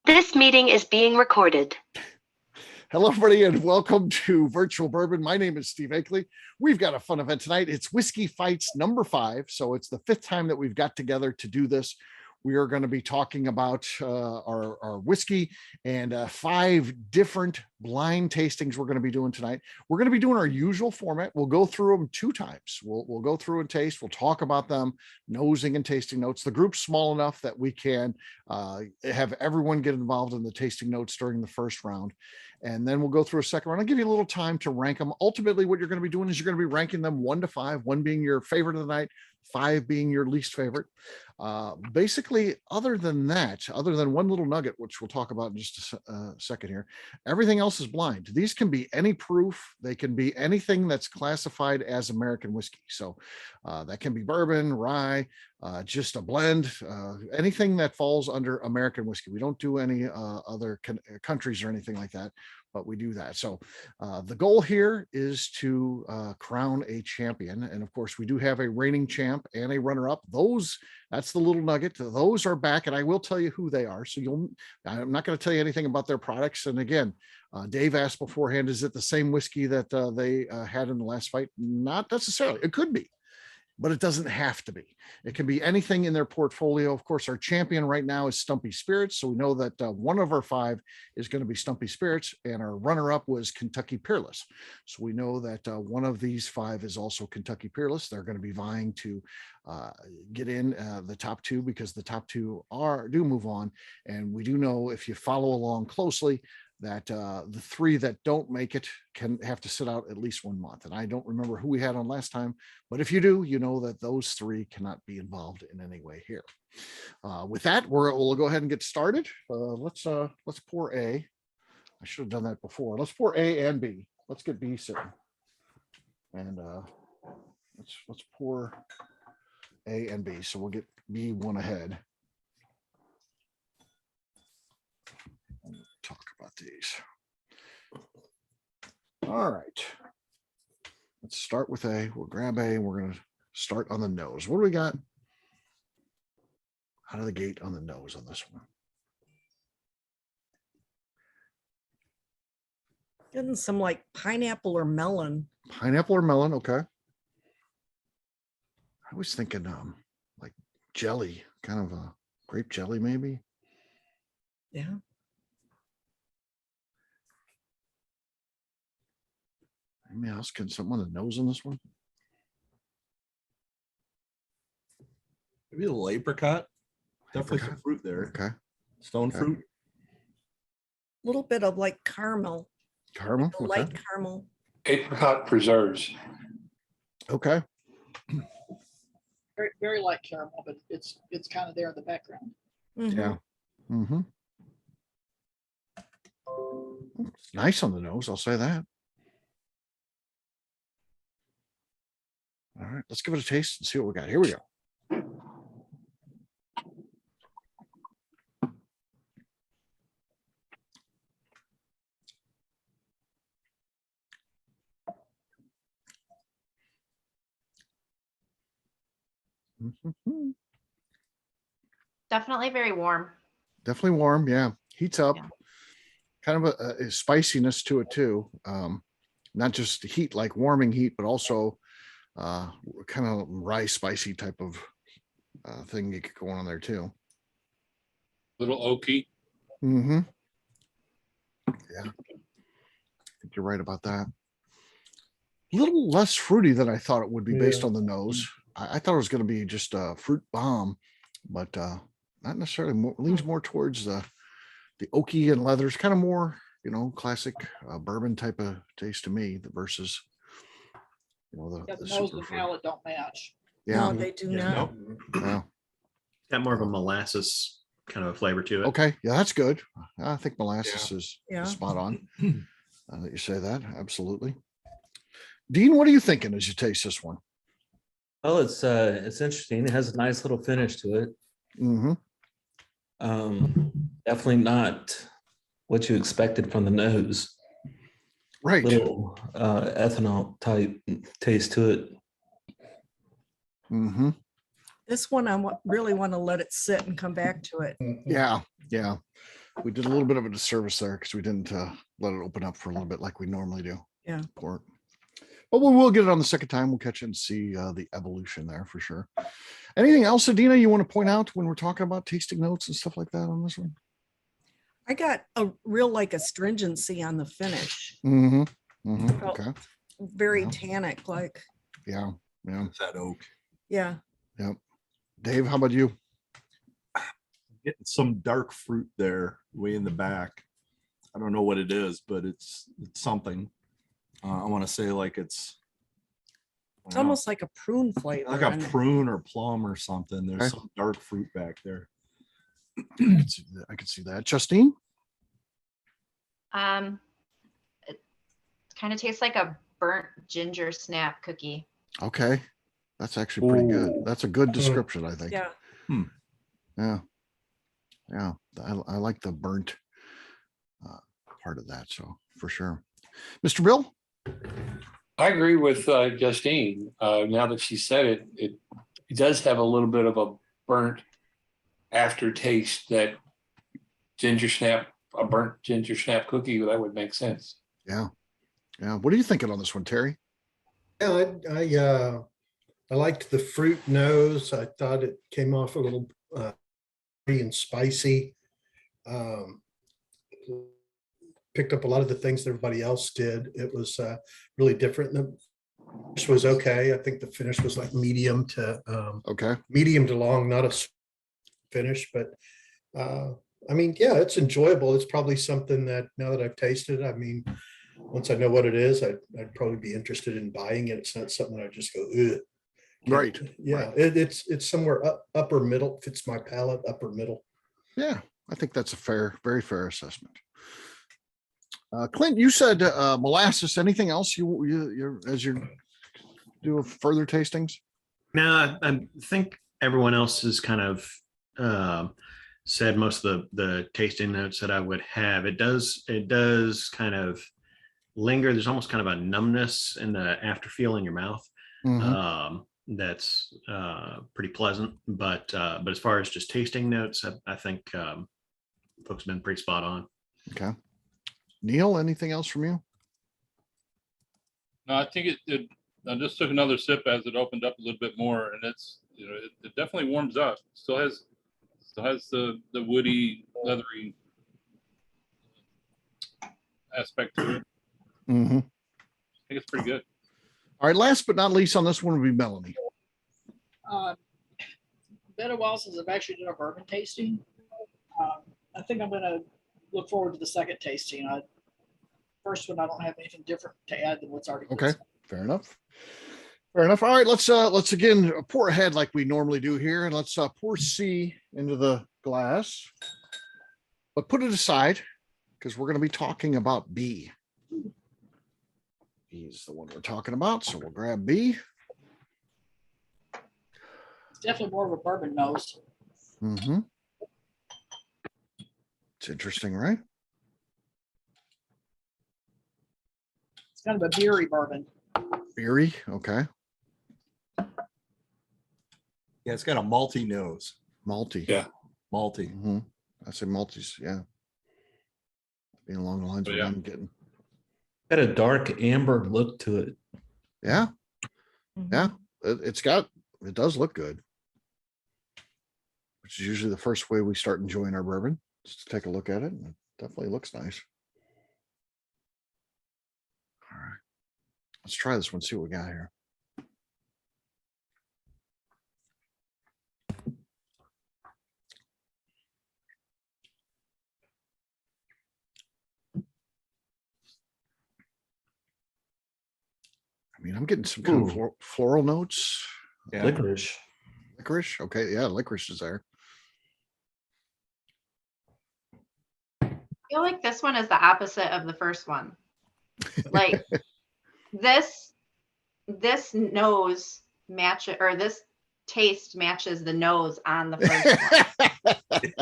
This meeting is being recorded. Hello, everybody, and welcome to Virtual Bourbon. My name is Steve Akley. We've got a fun event tonight. It's Whiskey Fights number 5. So it's the 5th time that we've got together to do this. We are going to be talking about our whiskey and 5 different blind tastings we're going to be doing tonight. We're going to be doing our usual format. We'll go through them 2 times. We'll go through and taste. We'll talk about them, nosing and tasting notes. The group's small enough that we can have everyone get involved in the tasting notes during the first round. And then we'll go through a second round. I'll give you a little time to rank them. Ultimately, what you're going to be doing is you're going to be ranking them 1 to 5, 1 being your favorite of the night, 5 being your least favorite. Basically, other than that, other than one little nugget, which we'll talk about in just a second here, everything else is blind. These can be any proof. They can be anything that's classified as American whiskey. So that can be bourbon, rye, just a blend, anything that falls under American whiskey. We don't do any other countries or anything like that, but we do that. So the goal here is to crown a champion. And of course, we do have a reigning champ and a runner-up. That's the little nugget. Those are back, and I will tell you who they are. So I'm not going to tell you anything about their products. And again, Dave asked beforehand, is it the same whiskey that they had in the last fight? Not necessarily. It could be, but it doesn't have to be. It can be anything in their portfolio. Of course, our champion right now is Stumpy Spirits. So we know that one of our 5 is going to be Stumpy Spirits, and our runner-up was Kentucky Peerless. So we know that one of these 5 is also Kentucky Peerless. They're going to be vying to get in the top 2, because the top 2 do move on. And we do know, if you follow along closely, that the 3 that don't make it can have to sit out at least 1 month. And I don't remember who we had on last time, but if you do, you know that those 3 cannot be involved in any way here. With that, we'll go ahead and get started. Let's pour A. I should have done that before. Let's pour A and B. Let's get B sitting. And let's pour A and B. So we'll get B 1 ahead. Talk about these. All right, let's start with A. We'll grab A, and we're going to start on the nose. What do we got out of the gate on the nose on this one? Getting some like pineapple or melon. Pineapple or melon, okay. I was thinking like jelly, kind of a grape jelly maybe. Yeah. Anything else? Can someone on the nose on this one? Maybe a little apricot. Definitely some fruit there. Okay. Stone fruit. A little bit of like caramel. Caramel. Like light caramel. Apricot preserves. Okay. Very, very light caramel, but it's kind of there in the background. Mm-hmm. Yeah. Mm-hmm. It's nice on the nose, I'll say that. All right, let's give it a taste and see what we got. Here we go. Definitely very warm. Definitely warm. Yeah. Heats up. Yeah. Kind of a spiciness to it too. Not just heat, like warming heat, but also kind of rye spicy type of thing you could go on there too. Little oaky. Mm-hmm. Yeah. I think you're right about that. A little less fruity than I thought it would be based on the nose. I thought it was going to be just a fruit bomb, but not necessarily. Leans more towards the oaky and leathers, kind of more, classic bourbon type of taste to me versus, The nose and palate don't match. Yeah. No, they do Yeah, not. nope. Yeah. Got more of a molasses kind of a flavor to it. Okay. Yeah, that's good. I think molasses is Yeah. spot on. That you say that. Absolutely. Dean, what are you thinking as you taste this one? Well, it's interesting. It has a nice little finish to it. Mm-hmm. Definitely not what you expected from the nose. Right. Little ethanol type taste to it. Mm-hmm. This one, really want to let it sit and come back to it. Yeah. Yeah. We did a little bit of a disservice there because we didn't let it open up for a little bit like we normally do. Yeah. Pour it. But we will get it on the second time. We'll catch it and see the evolution there for sure. Anything else, Adina, you want to point out when we're talking about tasting notes and stuff like that on this one? I got a real like astringency on the finish. Mm-hmm. Mm-hmm. Felt Okay. very Yeah. tannic, like, Yeah. Yeah. It's that oak. yeah. Yep. Dave, how about you? Getting some dark fruit there way in the back. I don't know what it is, but it's something. I want to say like it's It's almost like a prune flavor. like a and- prune or plum or something. There's Okay. some dark fruit back there. I could see that. Justine? It kind of tastes like a burnt ginger snap cookie. Okay. That's actually pretty good. Ooh. That's a good description, I think. Yeah. Yeah. Yeah. I like the burnt part of that. So for sure. Mr. Bill? I agree with Justine. Now that she said it, it does have a little bit of a burnt aftertaste that a burnt ginger snap cookie, that would make sense. Yeah. Yeah. What are you thinking on this one, Terry? Yeah, I liked the fruit nose. I thought it came off a little and spicy. Picked up a lot of the things that everybody else did. It was really different. The finish was okay. I think the finish was like medium to Okay. long, not a finish, but I mean, yeah, it's enjoyable. It's probably something that now that I've tasted, I mean, once I know what it is, I'd probably be interested in buying it. It's not something that I just go, ugh. Right. Yeah, it's somewhere upper middle, fits my palate, upper middle. Yeah. I think that's a very fair assessment. Clint, you said molasses. Anything else you as you do further tastings? No, I think everyone else has kind of said most of the tasting notes that I would have. It does kind of linger. There's almost kind of a numbness in the after feel in your mouth. Mhm. That's pretty pleasant. But as far as just tasting notes, I think folks have been pretty spot on. Okay. Neil, anything else from you? No, I think I just took another sip as it opened up a little bit more, and it's, it definitely warms up. Still has the woody, leathery aspect to it. Mm-hmm. I think it's pretty good. All right. Last but not least on this one would be Melanie. Been a while since I've actually done a bourbon tasting. I think I'm gonna look forward to the second tasting. First one, I don't have anything different to add than what's already. Okay. Fair enough. Fair enough. All right. Let's again pour ahead like we normally do here, and let's pour C into the glass, but put it aside because we're going to be talking about B. B is the one we're talking about, so we'll grab B. It's definitely more of a bourbon nose. Mm-hmm. It's interesting, right? It's kind of a beery bourbon. Beery. Okay. Yeah, it's got a malty nose. Malty. Yeah. Malty. Mm-hmm. I say malties. Yeah. Being along the lines of Yeah. what I'm getting. Got a dark amber look to it. Yeah. Mhm. Yeah. It does look good. Which is usually the first way we start enjoying our bourbon. Just to take a look at it. And it definitely looks nice. All right. Let's try this one, see what we got here. I mean, I'm getting some kind of floral notes. Yeah. Licorice. Licorice. Okay. Yeah. Licorice is there. I feel like this one is the opposite of the first one. Like this nose match or this taste matches the nose on the first one.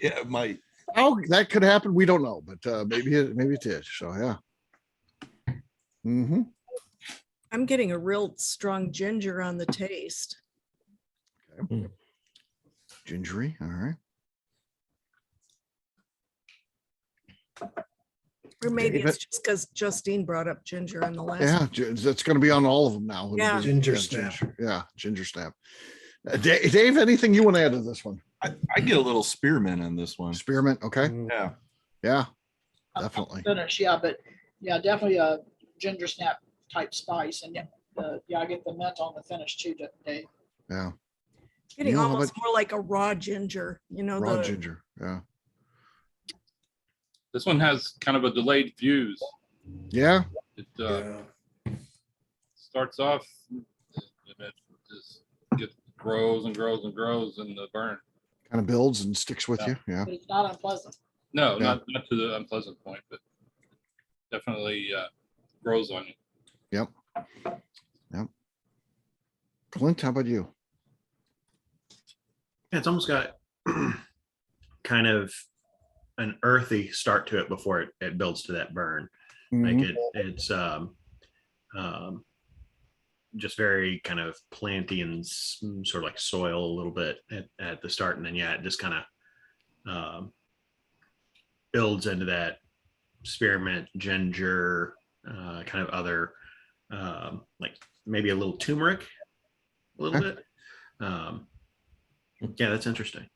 Yeah, it might. Oh, that could happen. We don't know, but maybe it did. So yeah. Mm-hmm. I'm getting a real strong ginger on the taste. Gingery. All right. Or maybe David? it's just because Justine brought up ginger in the last. Yeah, that's going to be on all of them now. It'll Yeah. be- Ginger yeah, snap. Yeah, ginger snap. Dave, anything you want to add to this one? I get a little spearmint in this one. Spearmint, okay? Mm, Yeah. Yeah, I'm definitely. finished, yeah, but yeah, definitely a ginger snap type spice. And yeah, I get the mint on the finish too, Dave. Yeah. Getting Neil, how almost about more like a raw ginger, raw the ginger? Yeah. This one has kind of a delayed fuse. Yeah. It Yeah. starts off and it just grows and grows and grows in the burn. Kind of builds and sticks with Yeah. you. Yeah. But it's not unpleasant. No, Yeah. not to the unpleasant point, but definitely grows on you. Yep. Clint, how about you? Yeah, it's almost got kind of an earthy start to it before it builds to that burn. Like Mhm. it's just very kind of planty and sort of like soil a little bit at the start, and then yeah, it just kind of builds into that spearmint, ginger, kind of other like maybe a little turmeric, a little bit. Yeah, that's interesting.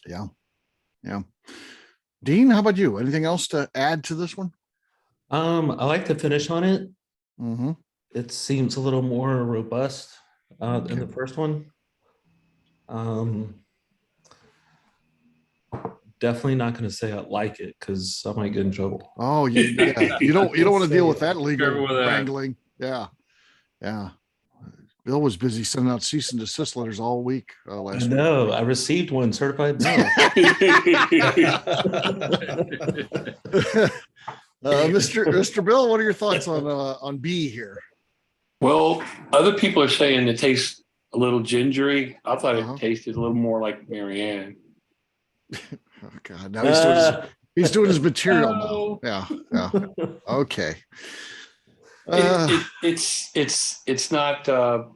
Yeah. Yeah. Dean, how about you? Anything else to add to this one? I like the finish on it. Mm-hmm. It seems a little more robust than the first one. Definitely not going to say I like it because I might get in trouble. Oh, yeah. You don't want to deal with that Careful legal with that. wrangling. Yeah. Yeah. Bill was busy sending out cease and desist letters all week I last week. know. I received one certified mail. Mr. Bill, what are your thoughts on B here? Well, other people are saying it tastes a little gingery. I thought Uh-huh. it tasted a little more like Marianne. Oh God, now he's doing his material now. Yeah. Okay. It's not not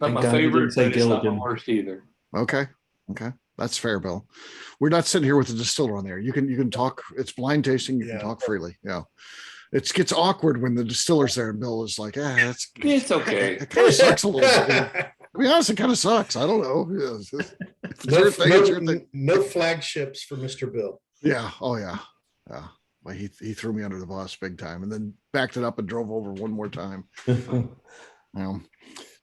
Thank my God you favorite, didn't say but it's not the Gilligan. worst either. Okay. That's fair, Bill. We're not sitting here with the distiller on there. You can talk. It's blind tasting. You can Yeah. talk freely. Yeah. It gets awkward when the distiller's there and Bill is like, that's It's okay. it kind of sucks a little bit. To be honest, it kind of sucks. I don't know. Yeah, it's No, your thing, it's your thing. no flagships for Mr. Bill. Yeah. Oh yeah. Yeah. Well, he threw me under the bus big time and then backed it up and drove over one more time.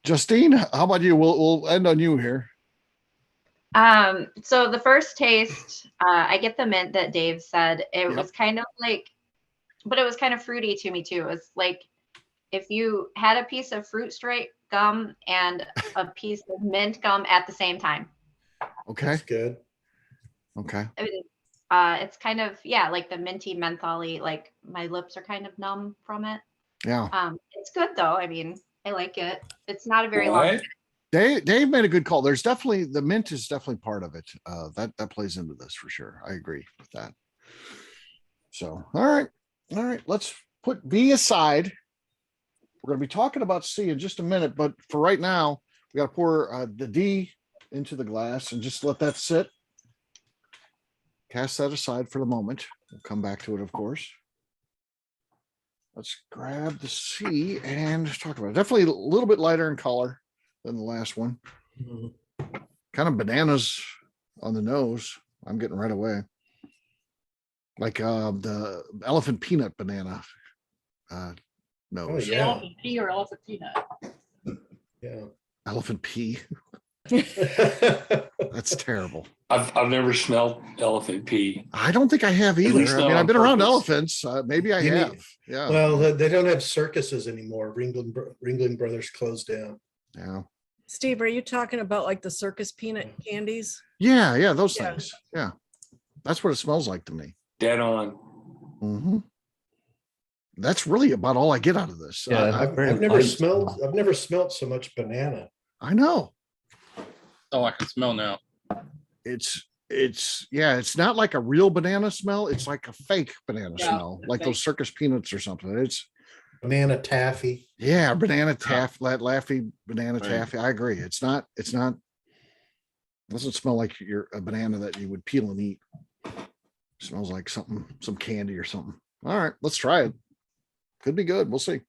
Justine, how about you? We'll end on you here. So the first taste, I get the mint that Dave said. It Yep. was kind of like, but it was kind of fruity to me too. It was like if you had a piece of fruit stripe gum and a piece of mint gum at the same time. Okay. That's good. Okay. It's kind of, yeah, like the minty mentholy, like my lips are kind of numb from it. Yeah. It's good though. I mean, I like it. It's not a very long. What? Dave made a good call. There's definitely the mint is definitely part of it. That plays into this for sure. I agree with that. So, all right. Let's put B aside. We're going to be talking about C in just a minute, but for right now, we got to pour the D into the glass and just let that sit. Cast that aside for the moment. We'll come back to it, of course. Let's grab the C and talk about it. Definitely a little bit lighter in color than the last one. Kind of bananas on the nose. I'm getting right away. Like the elephant peanut banana nose. Oh, yeah. Elephant pea or elephant peanut? Yeah. Elephant pea. That's terrible. I've never smelled elephant pea. I don't think I have either. least I not mean, on I've been around purpose. elephants. Maybe I You mean- have. Yeah. Well, they don't have circuses anymore. Ringling Brothers closed down. Yeah. Steve, are you talking about like the circus peanut candies? Yeah. Those Yeah. things. Yeah. That's what it smells like to me. Dead on. Mm-hmm. That's really about all I get out of this. Yeah. I've Very never light smelled. smell. I've never smelled so much banana. I know. Oh, I can smell now. It's not like a real banana smell. It's like a fake banana Yeah, smell, like fake. those circus peanuts or something. It's Banana taffy. banana taffy, Laffy banana Right. taffy. I agree. It's not, doesn't smell like a banana that you would peel and eat. Smells like something, some candy or something. All right, let's try it. Could be good. We'll see.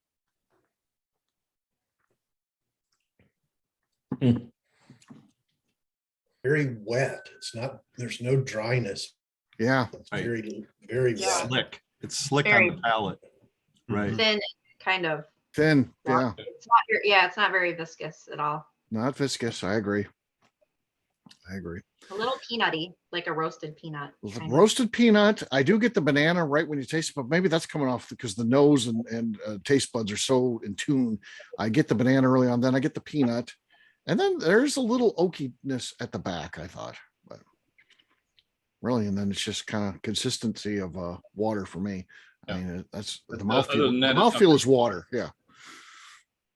Very wet. It's not, there's no dryness. Yeah. It's Right. very, very Yeah. wet. Slick. It's slick Very- on the palate. Right. Thin, kind of. Thin. Yeah. It's not, yeah, it's not very viscous at all. Not viscous. I agree. I agree. A little peanutty, like a roasted peanut. kind of. Roasted peanut. I do get the banana right when you taste it, but maybe that's coming off because the nose and taste buds are so in tune. I get the banana early on, then I get the peanut, and then there's a little oakiness at the back, I thought, but really, and then it's just kind of consistency of water for me. I mean, that's the Other mouthfeel. than The that, it's mouthfeel is water. Yeah.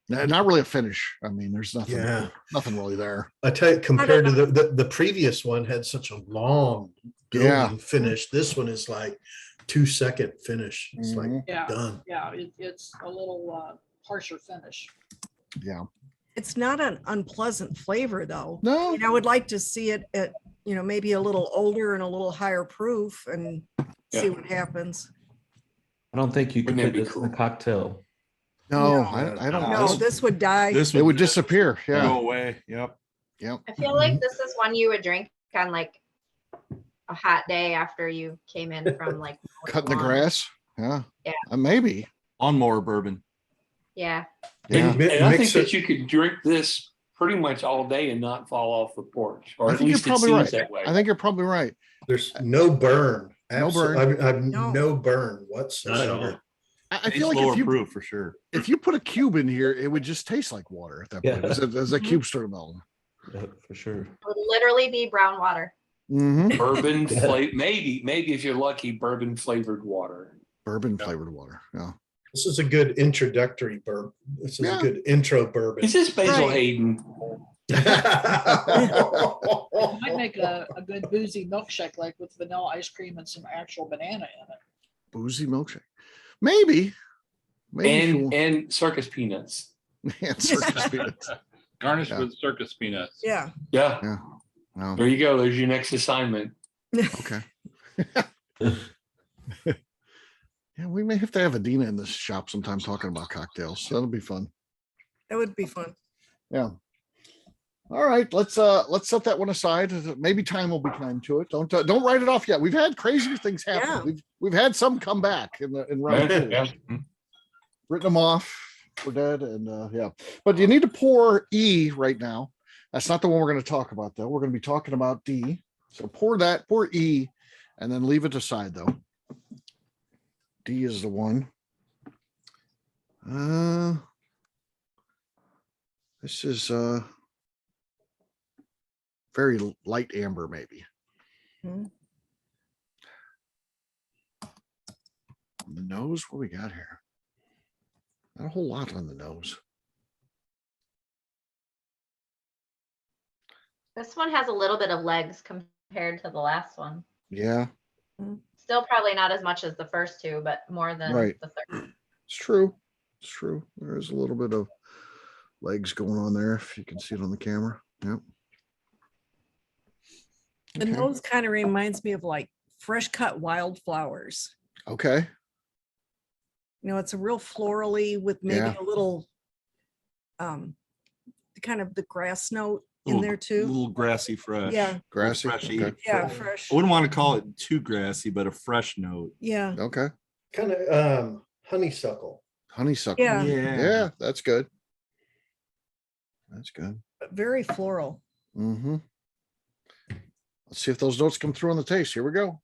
Not really a finish. I mean, there's nothing, Yeah. nothing really there. I tell you, compared to the previous one had such a long Yeah. building finish. This one is like 2-second finish. It's like Mhm. Yeah, done. yeah, it's a little harsher finish. Yeah. It's not an unpleasant flavor though. No. I would like to see it at, maybe a little older and a little higher proof and see Yeah. what happens. I don't think you can Wouldn't put that be this in a cool? cocktail. No, No. I don't. No, This, this would die. This it would disappear. go Yeah. away. Yep. Yep. I feel like this is one you would drink on like a hot day after you came in from like Cutting the lawn. grass. Yeah. Yeah. Maybe. Lawnmower bourbon. Yeah. Yeah. And I think Mix that it. you could drink this pretty much all day and not fall off the porch, or I at think you're least it probably seems right. that way. I think you're probably right. There's no burn. No burn. I've No. no burn Not at whatsoever. all. I It's feel like lower proof for sure. if you put a cube in here, it would just taste like water at that point. Yeah. As a cube started melting. Yeah, for sure. It would literally be brown water. Mm-hmm. Bourbon Yeah. flavor, maybe if you're lucky, bourbon flavored water. Bourbon flavored water. Yeah. This is a good introductory bourbon. This is Yeah. a good intro bourbon. Is this Basil Right. Hayden? You might make a good boozy milkshake, like with vanilla ice cream and some actual banana in it. Boozy milkshake. Maybe. Maybe. And circus peanuts. And circus peanuts. Garnished Yeah. with circus peanuts. Yeah. Yeah, No. there you go. There's your next assignment. Okay. Yeah, we may have to have Adina in this shop sometime talking about cocktails. That'll be fun. That would be fun. Yeah. All right, let's set that one aside. Maybe time will be kind to it. Don't write it off yet. We've had crazier things happen. Yeah. We've had some come back in round two. Yeah. Written them off. We're dead, and yeah. But you need to pour E right now. That's not the one we're going to talk about though. We're going to be talking about D. So pour E, and then leave it aside though. D is the one. This is very light amber, maybe. Mhm. On the nose, what we got here? Not a whole lot on the nose. This one has a little bit of legs compared to the last one. Yeah, Still probably not as much as the first two, but more than Right. the third. it's true. It's true. There's a little bit of legs going on there, if you can see it on the camera. Yep. The Okay. nose kind of reminds me of like fresh cut wildflowers. Okay. It's a real florally with maybe Yeah. a little kind of the grass note in there too. Little grassy fresh. Yeah. Grassy. Freshy. Okay. Yeah, fresh. I wouldn't want to call it too grassy, but a fresh note. Yeah. Okay. Kind of honeysuckle. Honeysuckle. Yeah. Yeah, that's good. That's good. But very floral. Mm-hmm. Let's see if those notes come through on the taste. Here we go.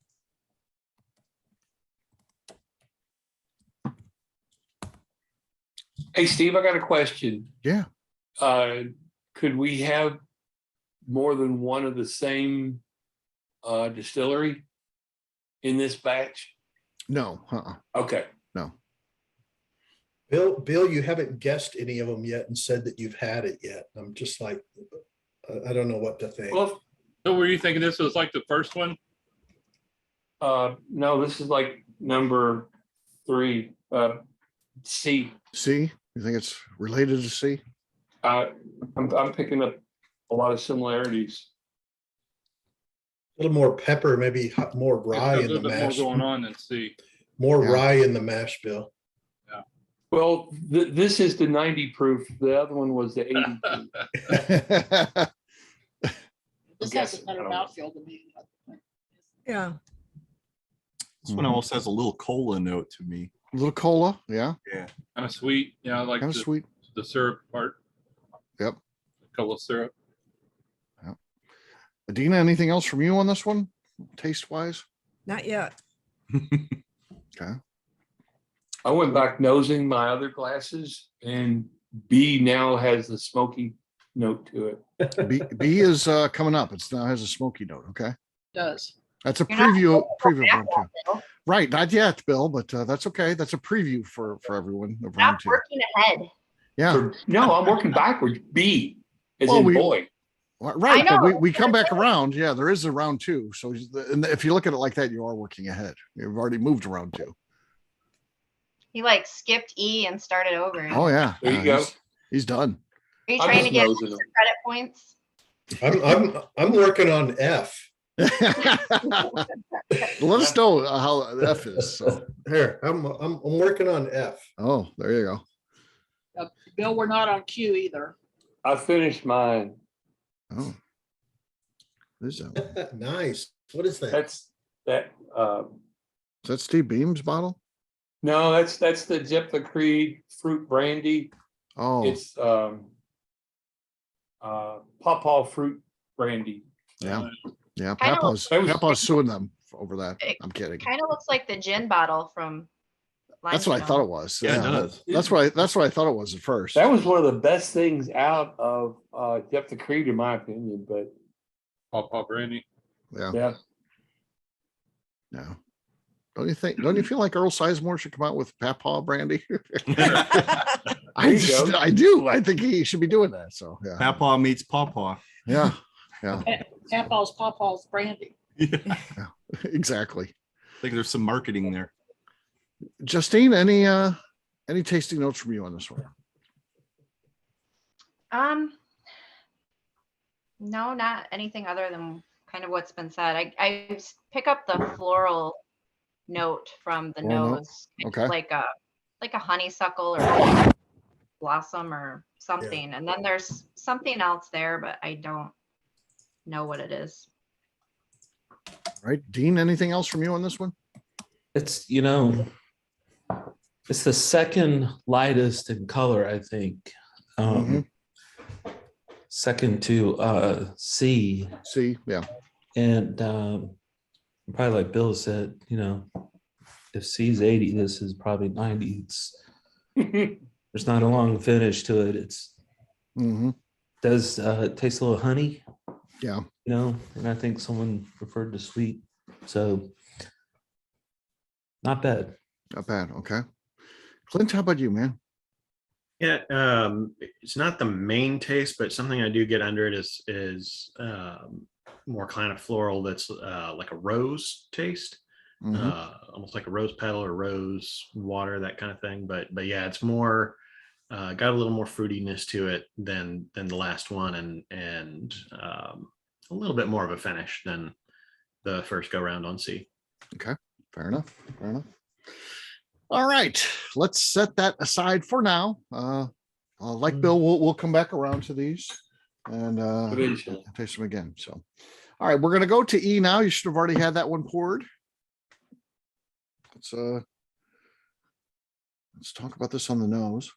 Hey, Steve, I got a question. Yeah. Could we have more than one of the same distillery in this batch? No. Okay. No. Bill, you haven't guessed any of them yet and said that you've had it yet. I'm just like, I don't know what to think. Well, So were you thinking this was like the first one? no, this is like number 3, C. C? You think it's related to C? I'm picking up a lot of similarities. little more pepper, maybe more It's rye got a in the little bit more mash. going on than C. More Yeah. rye in the mash bill. Well, this is the 90 proof. The other one was the 80 proof. This has guessing, a better I don't know. mouthfeel to me. Yeah. This one almost has a little cola note to me. A little cola, yeah, Yeah. Kind of sweet. Yeah, I like kind of sweet. the syrup part. Yep. Cola syrup. Adina, anything else from you on this one, taste wise? Not yet. Okay. I went back nosing my other glasses, and B now has the smoky note to it. B is coming up. It's now has a smoky note. Okay. Does. That's a You're not preview of round two. Bill. Right, not yet, Bill, but that's okay. That's a preview for everyone of Stop round two. working ahead. Yeah, No, I'm working backwards. B as Well, in we- boy. right. But know. we come back around. Yeah, there is a round two. So and if you look at it like that, you are working ahead. You've already moved to round two. He like skipped E and started over. Oh yeah, There you yeah, go. He's done. Are you I'm trying to just get nosing extra them. credit points? I'm working on F. Let us know how F is. So, Here, I'm working on F. oh, there you go. Bill, we're not on Q either. I finished mine. Oh, is that Nice. What is that? That's that. is that Steve Beam's bottle? No, that's the Jeff the Creed fruit brandy. Oh, It's pawpaw fruit brandy. yeah, yeah. Kinda Papa's looks- Papa's suing them over that. It I'm kidding. Kind of looks like the gin bottle from. That's what I thought Limestone. it was. Yeah, it Yeah, does. that's what I thought it was at first. That was one of the best things out of Jeff the Creed, in my opinion. But Paw Brandy. Yeah, yeah, no. Don't you think? Don't you feel like Earl Sizemore should come out with Papaw brandy? you go. I do. I think he should be doing that. So yeah, Pawpaw meets pawpaw. yeah, yeah, Pawpaw's brandy. Yeah. exactly. I think there's some marketing there. Justine, any tasting notes from you on this one? No, not anything other than kind of what's been said. I pick up the floral note from the Floral note? nose, Okay. like a honeysuckle or blossom or something. And then there's something else there, but I don't know what it is. Right, Dean, anything else from you on this one? It's, it's the second lightest in color, I think. Second to C. See, yeah, And probably like Bill said, if C's 80, this is probably 90. There's not a long finish to it. It's does taste a little honey. Yeah. And I think someone preferred the sweet. So not bad. Not bad. Okay. Clint, how about you, man? Yeah, it's not the main taste, but something I do get under it is more kind of floral. That's like a rose taste, almost like a rose petal or rose water, that kind of thing. But yeah, it's more got a little more fruitiness to it than the last one, and a little bit more of a finish than the first go round on C. Okay, fair enough. Fair enough. All right, let's set that aside for now. Like Bill, we'll come back around to these and Eventually. taste them again. So, all right, we're gonna go to E now. You should have already had that one poured. Let's talk about this on the nose.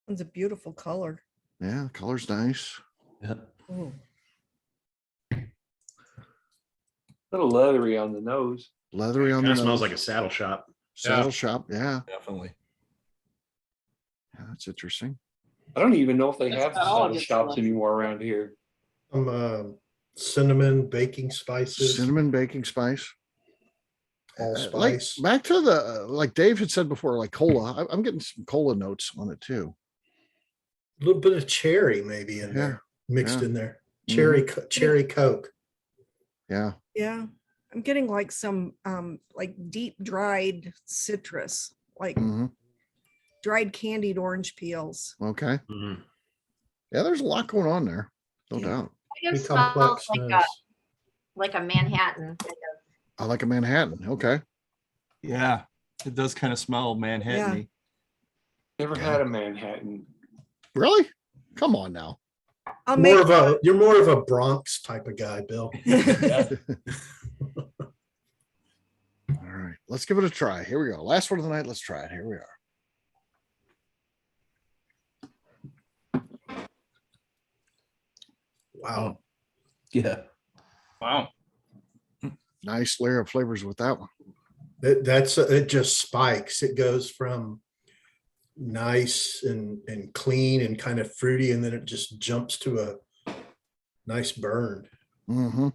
It's a beautiful color. Yeah, the color's nice. Yeah. Ooh. A little leathery on the nose. Leathery on Kind the of smells nose. like a saddle shop. Saddle shop. Yeah, Definitely. yeah, that's interesting. I don't even know if they That's have about all I saddle get shops from it. anymore around here. Cinnamon, baking spices, Cinnamon baking spice. Like allspice. back to the like Dave had said before, like cola. I'm getting some cola notes on it too. A little bit of cherry maybe in there, mixed yeah. in there. Cherry Coke. Yeah. Yeah. I'm getting like some like deep dried citrus, like dried candied orange peels. Okay. Mhm. Yeah, there's a lot going on there. No Yeah. doubt. It Be just smells complex. like a Nice. Manhattan. I like a Manhattan. Okay. Yeah, it does kind of smell Manhattan-y. Never Yeah. had a Manhattan. Really? Come on now. I'll make You're more of a Bronx type of guy, Bill. All right, let's give it a try. Here we go. Last one of the night. Let's try it. Here we are. Wow. Yeah. Wow. Nice layer of flavors with that one. It just spikes. It goes from nice and clean and kind of fruity, and then it just jumps to a nice burn. Mm-hmm.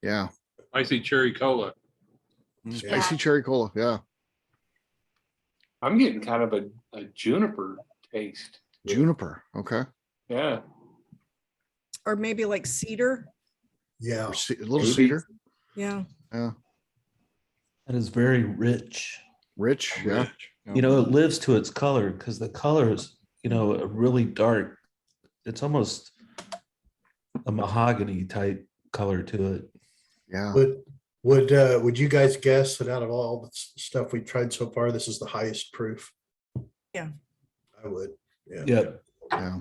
Yeah. Spicy cherry cola. Spicy cherry cola. Yeah. I'm getting kind of a juniper taste. Juniper. Okay. Yeah. or maybe like cedar. Yeah. Or a little Maybe. cedar. Yeah. Yeah. That is very rich. Rich. Yeah. You know, it lives to its color because the color is, you know, a really dark. It's almost a mahogany type color to it. Yeah. Would you guys guess that out of all the stuff we've tried so far, this is the highest proof? Yeah. I would. Yeah. Yeah. Yeah.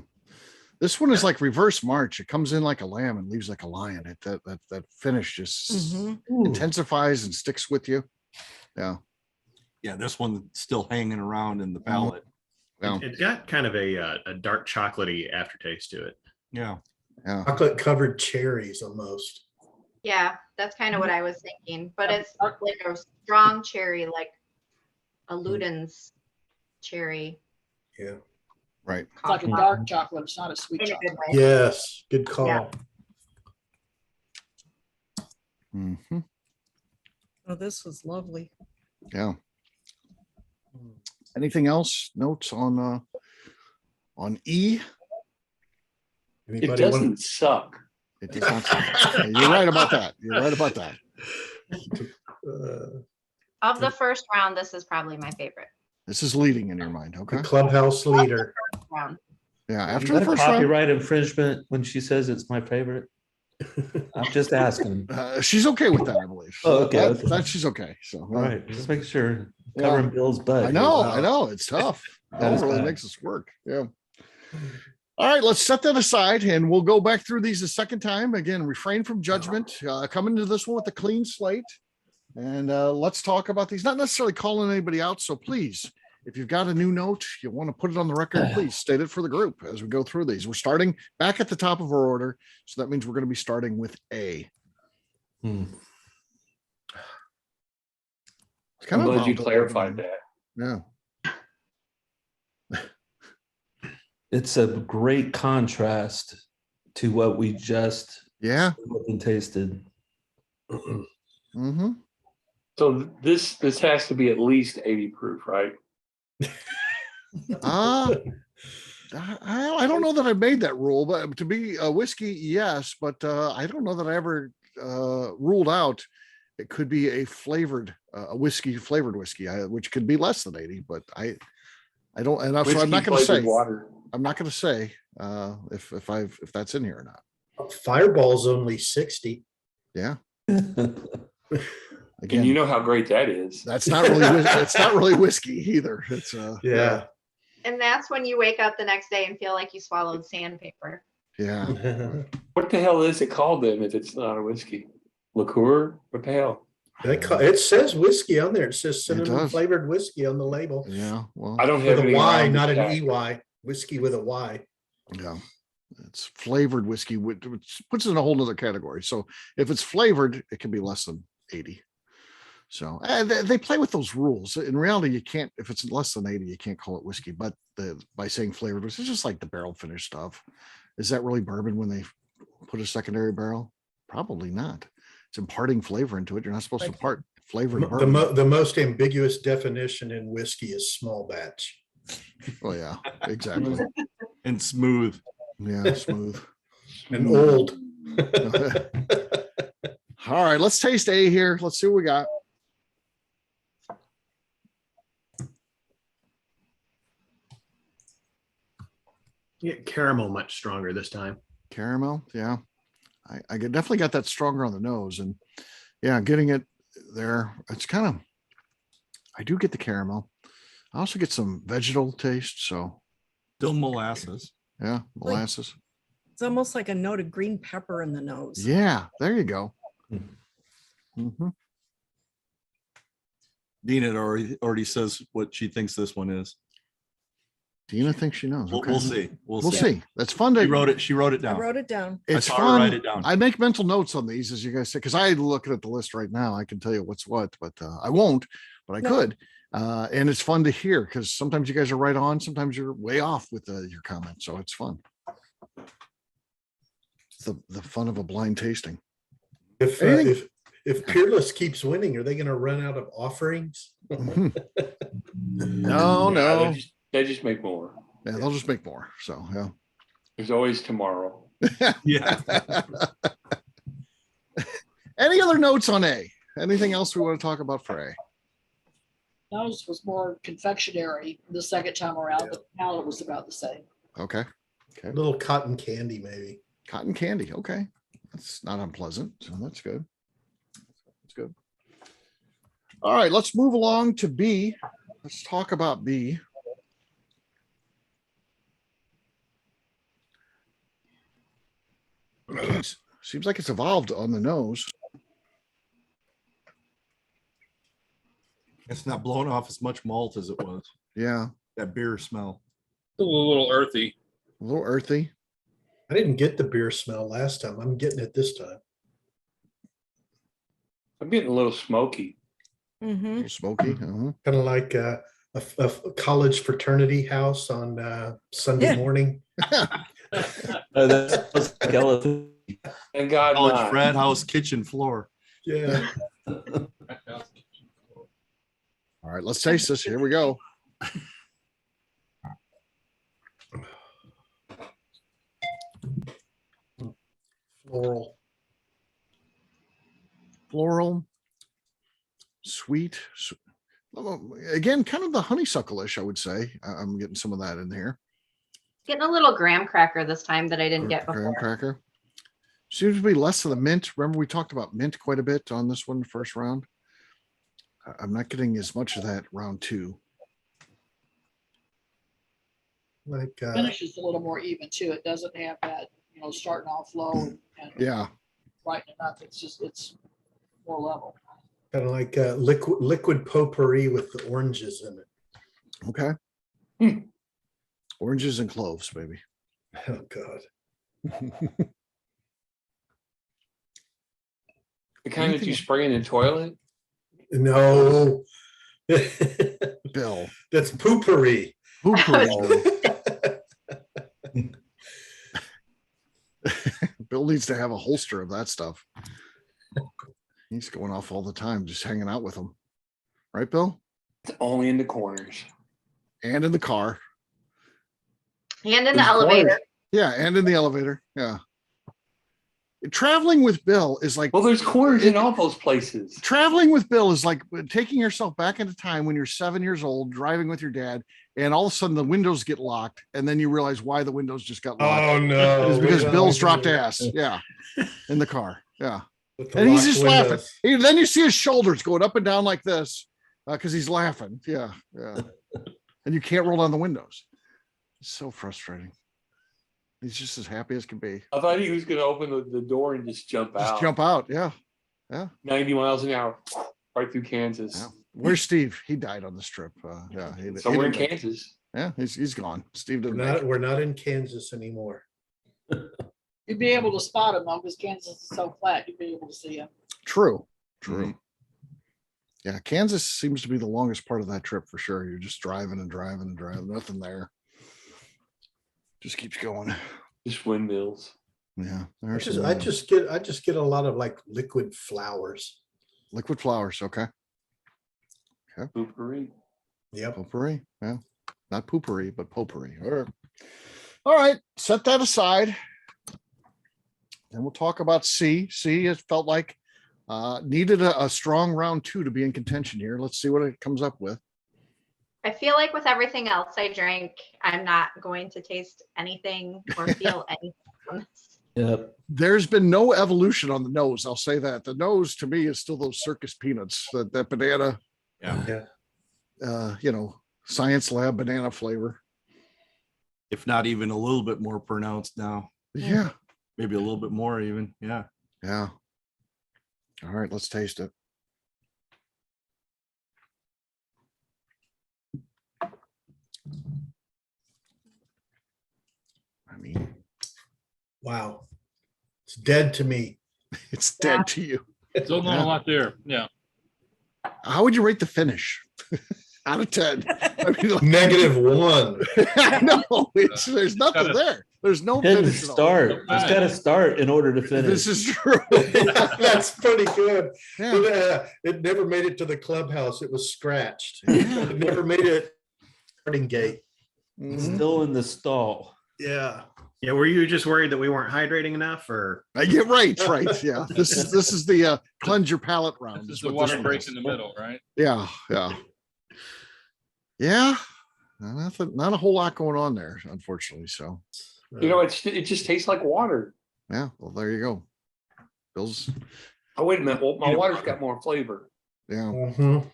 This one is like reverse March. It comes in like a lamb and leaves like a lion. That finish just Mhm. intensifies and sticks with you. Yeah. Yeah, this one's still hanging around in the palate. Yeah. It's got kind of a dark chocolatey aftertaste to it. Yeah. Yeah. Chocolate covered cherries almost. Yeah, that's kind of what I was thinking, but it's like a strong cherry, like a Luden's cherry. Yeah. Right. It's like a dark chocolate. It's not a sweet In a chocolate. good way. Yes. Good call. Yeah. Mm-hmm. Oh, this was lovely. Yeah. Anything else? Notes on E? It Anybody doesn't want suck. It does not. Yeah, you're right about that. You're right about that. Of the first round, this is probably my favorite This is leading in your mind. Okay. the clubhouse leader? round. Yeah. Is After that the a first round, copyright infringement when she says it's my favorite? I'm just asking. she's okay with that, I believe. Oh, okay, That, okay. that she's okay. So All right, just making sure. Yeah. Covering Bill's butt. I know. Wow. I know. It's tough. That That is really bad. makes us work. Yeah. All right, let's set that aside and we'll go back through these a second time. Again, refrain from judgment. Come into this one with a clean slate. And let's talk about these, not necessarily calling anybody out. So please, if you've got a new note, you want to put it on the record, please state it for the group as we go through these. We're starting back at the top of our order. So that means we're going to be starting with A. Hmm. It's kind I'm of glad you volatile. clarified that. Yeah. It's a great contrast to what we just Yeah. looked and tasted. Mm-hmm. So this has to be at least 80 proof, right? I don't know that I made that rule, but to be a whiskey, yes, but I don't know that I ever ruled out it could be a flavored flavored whiskey, which could be less than 80, but I don't, and so I'm not going to say water. I'm not going to say if that's in here or not. Fireball's only 60. Yeah. And Again, you know how great that is. that's not really it's not really whiskey either. It's Yeah. And that's when you wake up the next day and feel like you swallowed sandpaper. yeah. What the hell is it called then if it's not a whiskey? Liqueur? What the hell? It says whiskey on there. It says cinnamon does. flavored whiskey on the label. Yeah. Well, I don't have With a any Y, around not the an back. EY. Whiskey with a Y. yeah. It's flavored whiskey, which puts it in a whole nother category. So if it's flavored, it can be less than 80. So they play with those rules. In reality, you can't, if it's less than 80, you can't call it whiskey. But by saying flavored, it's just like the barrel finish stuff. Is that really bourbon when they put a secondary barrel? Probably not. It's imparting flavor into it. You're not supposed to impart flavor in bourbon. The most ambiguous definition in whiskey is small batch. Oh yeah, exactly. And smooth. Yeah, smooth. And old. All right, let's taste A here. Let's see what we got. Yeah, caramel much stronger this time. Caramel. Yeah. Definitely got that stronger on the nose, and yeah, getting it there. It's kind of, I do get the caramel. I also get some vegetal taste. So Still molasses. yeah, molasses. It's almost like a note of green pepper in the nose. Yeah, there you go. Mm-hmm. Dina already says what she thinks this one is. Dina thinks she knows. Okay. We'll see. We'll see. That's fun to She wrote it I down. wrote it down. It's I saw her fun. write it down. I make mental notes on these, as you guys say, because I look at the list right now. I can tell you what's what, but I won't, but I No. could. And it's fun to hear because sometimes you guys are right on, sometimes you're way off with your comments. So it's fun. It's the fun of a blind tasting. If Peerless keeps winning, are they going to run out of offerings? No, Yeah, no. They just make more. Yeah, they'll just make more. So yeah. There's always tomorrow. Yeah. Any other notes on A? Anything else we want to talk about for A? Nose was more confectionery the second time around, but now it was about the same. Okay. A little cotton candy, maybe. Cotton candy. Okay. That's not unpleasant. So that's good. That's good. All right, let's move along to B. Let's talk about B. Geez, seems like it's evolved on the nose. It's not blowing off as much malt as it was. Yeah, That beer smell. A little earthy. a little earthy. I didn't get the beer smell last time. I'm getting it this time. I'm getting a little smoky. A Mm-hmm. little smoky. Uh-huh. Kind of like a college fraternity house on Sunday Yeah. morning. That's skeleton. Thank God College not. frat house kitchen floor. Yeah. All right, let's taste this. Here we go. Floral. Floral, sweet. Again, kind of the honeysuckle-ish, I would say. I'm getting some of that in here. Getting a little graham cracker this time that I didn't get Graham before. cracker. Seems to be less of the mint. Remember, we talked about mint quite a bit on this one, the first round. I'm not getting as much of that round two. Like Finish is a little more even too. It doesn't have that, starting off low and Yeah, brightening up. It's more level. kind of like liquid potpourri with the oranges in it. okay. Oranges and cloves, baby. Oh God. The kind that you spray in the toilet. No. Bill. That's poopery. Poopery. Bill needs to have a holster of that stuff. He's going off all the time, just hanging out with them. Right, Bill? It's only in the corners. And in the car. And in the Those elevator. corners. Yeah, and in the elevator. Yeah. Traveling with Bill is like Well, there's corners in all those places. traveling with Bill is like taking yourself back into time when you're 7 years old, driving with your dad, and all of a sudden the windows get locked, and then you realize why the windows just got locked. Oh no. It's because We don't Bill's do dropped that. ass. Yeah. In the car. Yeah. With the And he's locked just laughing. windows. Then you see his shoulders going up and down like this because he's laughing. Yeah. Yeah. And you can't roll down the windows. It's so frustrating. He's just as happy as can be. I thought he was going to open the door and just jump Just out. jump out. Yeah. 90 miles an hour, right through Kansas. Yeah. Where's Steve? He died on this trip. Yeah. Somewhere in didn't make it. Kansas. Yeah. He's gone. Steve didn't make it. We're not in Kansas anymore. You'd be able to spot him though, because Kansas is so flat. You'd be able to see him. True. Mhm. Yeah. Kansas seems to be the longest part of that trip for sure. You're just driving and driving and driving. Nothing there. Just keeps going. Just windmills. Yeah. I There's just, some, I just get a lot of like liquid flowers. liquid flowers. Okay. Poopery. Yep. Potpourri. Yeah. Not poopery, but potpourri. All right. Set that aside. And we'll talk about C. C, it felt like needed a strong round two to be in contention here. Let's see what it comes up with. I feel like with everything else I drank, I'm not going to taste anything or feel anything from this. Yep. There's been no evolution on the nose. I'll say that. The nose to me is still those circus peanuts, that banana, Yeah. science lab banana flavor. If not even a little bit more pronounced now. Yeah. Maybe a little bit more even. Yeah. Yeah. All right, let's taste it. I mean, Wow. It's dead to me. it's dead to you. Still not a lot there. Yeah. How would you rate the finish out of 10? I mean, like, -1. no, there's nothing gotta- there. There's no Didn't finish at all. start. It's got to start in order to finish. This is true. That's pretty good. Yeah. But, it never made it to the clubhouse. It was scratched. It never made it starting gate. Mhm. Still in the stall. Yeah. Yeah, were you just worried that we weren't hydrating enough, or Yeah, right. Yeah. This is the cleanse your palate round. This is is the what water one break is. in the middle, right? Yeah. Nothing, not a whole lot going on there, unfortunately. So It just tastes like water. yeah, well, there you go. Bill's, Oh, wait a minute. Well, my water's got more flavor. yeah, Mhm.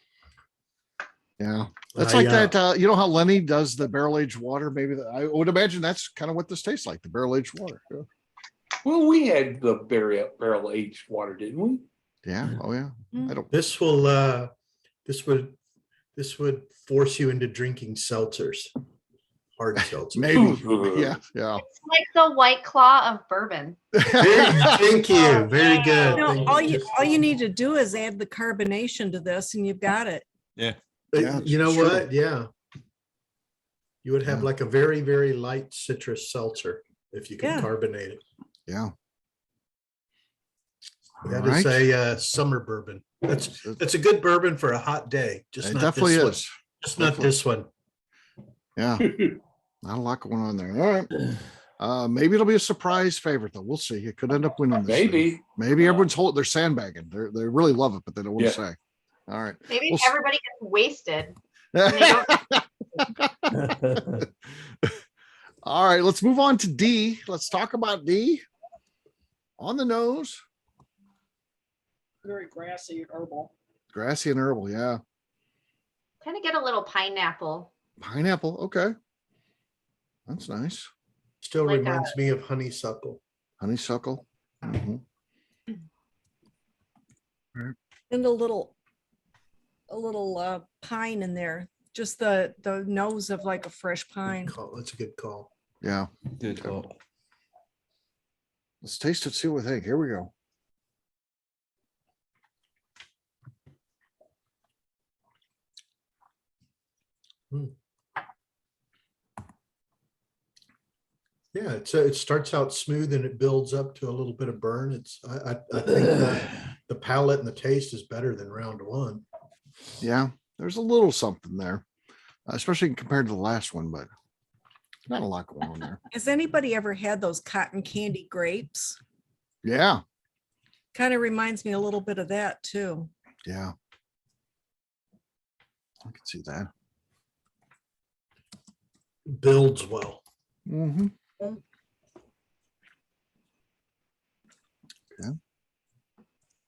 yeah. That's I, like that. You know how Lenny does the barrel aged water? Maybe I would imagine that's kind of what this tastes like, the barrel aged water. Yeah. Well, we had the barrel aged water, didn't we? Yeah. Oh yeah. I don't. This will this would force you into drinking seltzers. Hard seltzers. Maybe. Yeah. It's like the White Claw of bourbon. Thank you. Very good. No, Thank all you need to do is add the carbonation to this and you've got it. Yeah, You know it's true. what? Yeah. You would have Yeah. like a very, very light citrus seltzer if you can Yeah. carbonate it. Yeah. That All is right. a summer bourbon. That's a good bourbon for a hot day. Just It not definitely this one. is. Just not Definitely. this one. Yeah. Not a lot going on there. All right. Maybe it'll be a surprise favorite though. We'll see. It could end up winning this thing. Maybe. Maybe everyone's holding, they're sandbagging. They really love it, but they don't want to Yeah. say. All right. Maybe We'll s- everybody gets wasted. And they don't- All right, let's move on to D. Let's talk about D. On the nose, Very grassy and herbal. grassy and herbal. Yeah. kind of get a little pineapple. Pineapple. Okay. That's nice. Still Like reminds me of honeysuckle. Honeysuckle. Mhm. And a little pine in there. Just the nose of like a fresh pine. That's a good call. Yeah. Good call. Let's taste it, see what we think. Here we go. Yeah, it starts out smooth and it builds up to a little bit of burn. I think the palate and the taste is better than round one. Yeah. There's a little something there, especially compared to the last one, but not a lot going on there. Has anybody ever had those cotton candy grapes? Yeah. Kind of reminds me a little bit of that too. Yeah. I can see that. Builds well. Mm-hmm. Okay.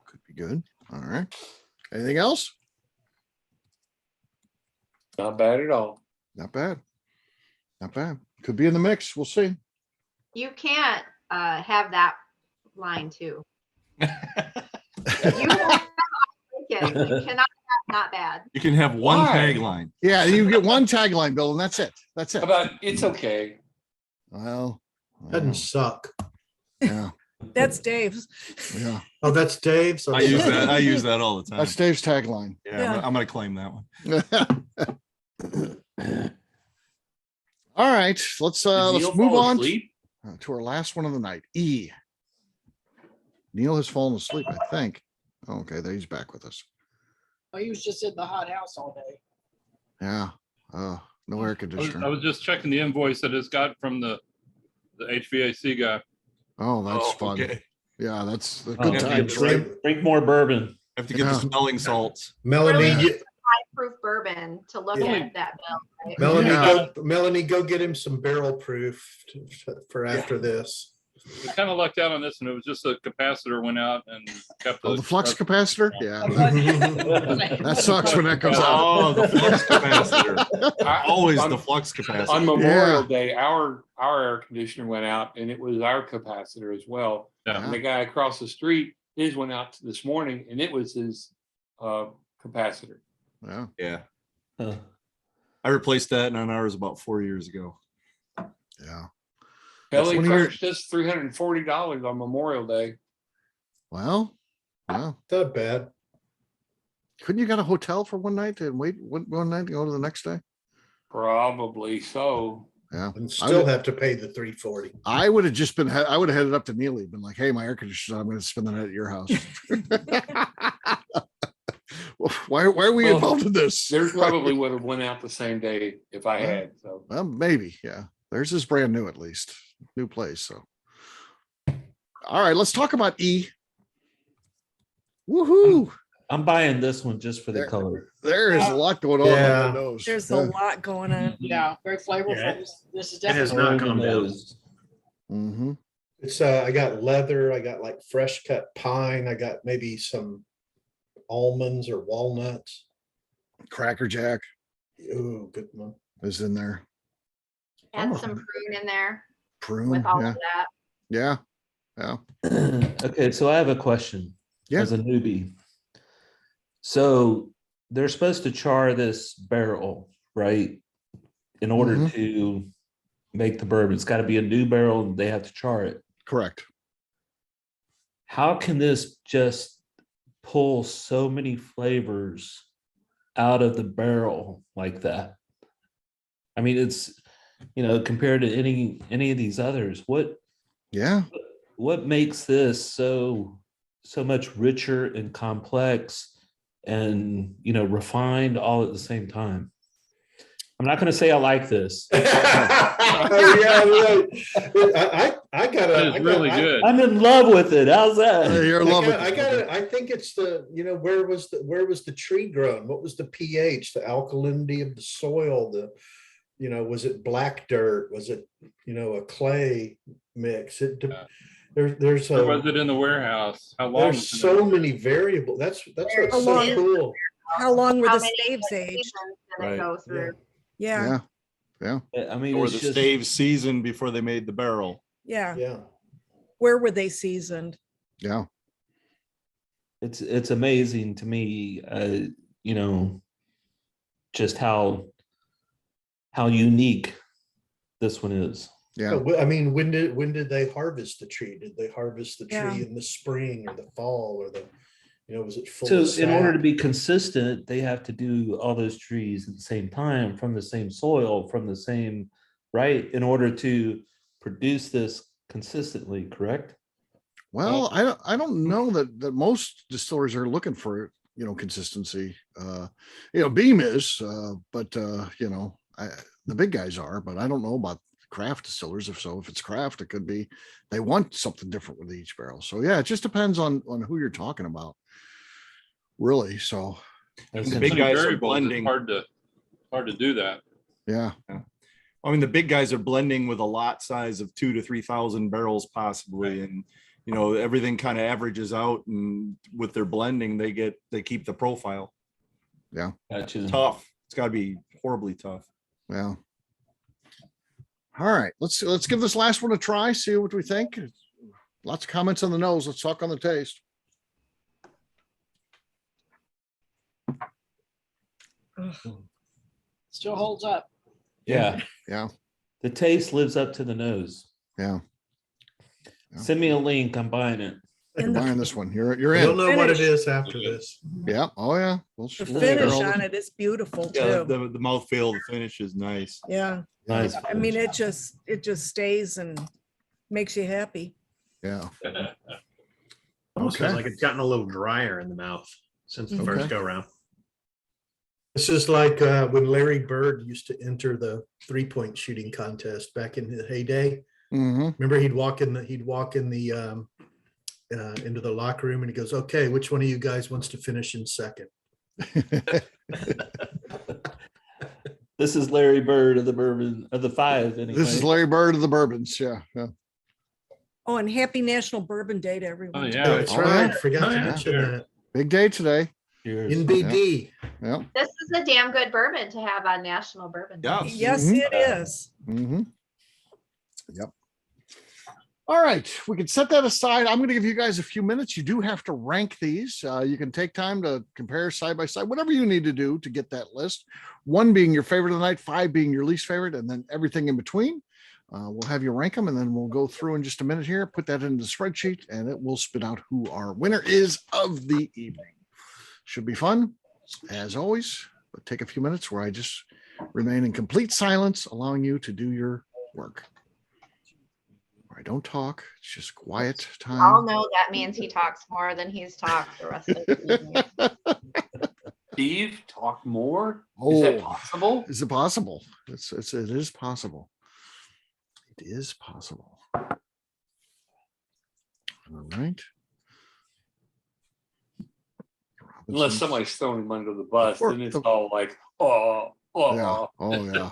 Could be good. All right. Anything else? Not bad at all. Not bad. Not bad. Could be in the mix. We'll see. You can't have that line too. You cannot have not bad. You can have one Why? tagline. Yeah, you get one tagline, Bill, and that's it. That's it. How about it's okay? Well, Doesn't suck. yeah, That's Dave's. yeah. Oh, that's Dave's. I use that. I use that all the time. That's Dave's tagline. Yeah, I'm gonna claim that one. All right, let's Did Neil move fall on asleep? to our last one of the night. E. Neil has fallen asleep, I think. Okay, there he's back with us. Oh, he was just in the hot house all day. Yeah. No air I conditioner. was just checking the invoice that it's got from the HVAC guy. Oh, that's Oh, fun. okay. Yeah, that's a Oh, good yeah, time. drink more bourbon. Have to get Yeah. the smelling salts. Melanie, Really? Proof bourbon to look Yeah. at that bill. Right? Melanie, Yeah. Melanie, go get him some barrel proof for after this. We kind of lucked out on this, and it was just a capacitor went out and kept Oh, the flux capacitor? Yeah. That That sucks when that comes out. Oh, the flux capacitor. I- Always on- the flux capacitor. On Memorial Day, our air conditioner went out and it was our capacitor as well. Yeah. And the guy across the street, his went out this morning and it was his capacitor. Yeah. Yeah. Huh. I replaced that on ours about 4 years ago. Yeah. Kelly when you're- charged us $340 on Memorial Day. Well, Not bad. couldn't you get a hotel for one night and wait one night to go to the next day? Probably so. Yeah. And still have to pay the 340. I would have just been, I would have headed up to Neely, been like, hey, my air conditioner's on, I'm going to spend the night at your house. why are we Well, involved in this? Theirs probably would have went out the same day if I had. So Well, maybe. Yeah. Theirs is brand new, at least new place. So, all right, let's talk about E. Woohoo. I'm buying this one just for the There- color. There is a lot going on. Yeah. on the nose. There's Yeah. a lot going on. Yeah, very flavorful. Yeah, This is it has definitely. not come down. Nose. Mhm. It's I got leather, I got like fresh cut pine, I got maybe some almonds or walnuts. Cracker Jack Ooh, good one. is in there. Add some prune in there Prune. with all Yeah. of that. Yeah. Yeah. Okay, so I have a question. Yeah. As a newbie. So they're supposed to char this barrel, right? In order Mhm. to make the bourbon. It's got to be a new barrel and they have to char it. Correct. How can this just pull so many flavors out of the barrel like that? I mean, it's, compared to any of these others, Yeah. what makes this so much richer and complex and refined all at the same time? I'm not going to say I like this. Yeah, right. I got It is really good. I'm in love with it. How's that? You're loving I got it. I think it's the, where was the tree grown? What was the pH, the alkalinity of the soil, was it black dirt? Was it, a clay mix? There's Or was it in the warehouse? How long? there's was it in so the- many variables. That's what's How so long- cool. How long were How the many staves aged? seasons did it Right. go through? Yeah, Yeah. I mean, Or it's the just, stave season before they made the barrel. yeah. Yeah. Where were they seasoned? Yeah. it's amazing to me, just how unique this one is. Yeah. I mean, when did they harvest the tree? Did they harvest the tree Yeah. in the spring or the fall or was it full So of in order to sap? be consistent, they have to do all those trees at the same time, from the same soil, from the same, right, in order to produce this consistently, correct? Well, I don't know that most distilleries are looking for, consistency. Beam is, but the big guys are, but I don't know about craft distillers. If it's craft, it could be they want something different with each barrel. So yeah, it just depends on who you're talking about. Really. So That's The big Many guys are variables, it's blending. hard to do that. yeah. I mean, the big guys are blending with a lot size of 2,000 to 3,000 barrels possibly. And, everything kind of averages out, and with their blending, they keep the profile. Gotcha. Tough. It's gotta be horribly tough. Yeah. All right, let's give this last one a try, see what we think. Lots of comments on the nose. Let's talk on the taste. Still holds up. Yeah. Yeah. The taste lives up to the nose. Yeah. Yeah. Send me a link. I'm buying it. You're And the- buying this one. You're You'll in. know what it Finish. is after this. Yeah. Oh yeah. We'll The we'll finish share all on the- it is beautiful Yeah, too. the mouthfeel, the finish is nice. Yeah, Nice. I mean, it just stays and makes you happy. Yeah. Almost feels Okay. like it's gotten a little drier in the mouth since the Okay. first go round. This is like when Larry Bird used to enter the 3-point shooting contest back in the heyday. Mm-hmm. Remember, he'd walk in the into the locker room and he goes, "Okay, which one of you guys wants to finish in second?" This is Larry Bird of the bourbon of the five. Anyway. This is Larry Bird of the bourbons. Yeah. Yeah. Oh, and happy National Bourbon Day to everyone. Oh, today. yeah. That's Oh, right. yeah. Forgot Oh, to yeah. mention that. Big day today. Cheers. In BD. Yep. This is a damn good bourbon to have on National Bourbon Day. Yes. Yes, Mhm. it is. Mm-hmm. Yep. All right, we can set that aside. I'm going to give you guys a few minutes. You do have to rank these. You can take time to compare side by side, whatever you need to do to get that list. 1 being your favorite of the night, 5 being your least favorite, and then everything in between. We'll have you rank them, and then we'll go through in just a minute here, put that into the spreadsheet, and it will spit out who our winner is of the evening. Should be fun, as always, but take a few minutes where I just remain in complete silence, allowing you to do your work. I don't talk. It's just quiet We all time. know that means he talks more than he's talked the rest of the evening. Steve, talk more? Is that Oh, possible? is it possible? It is possible. It is possible. All right. Unless somebody's throwing him under the bus, Or then it's the- all like, oh, Yeah. oh. Oh, yeah.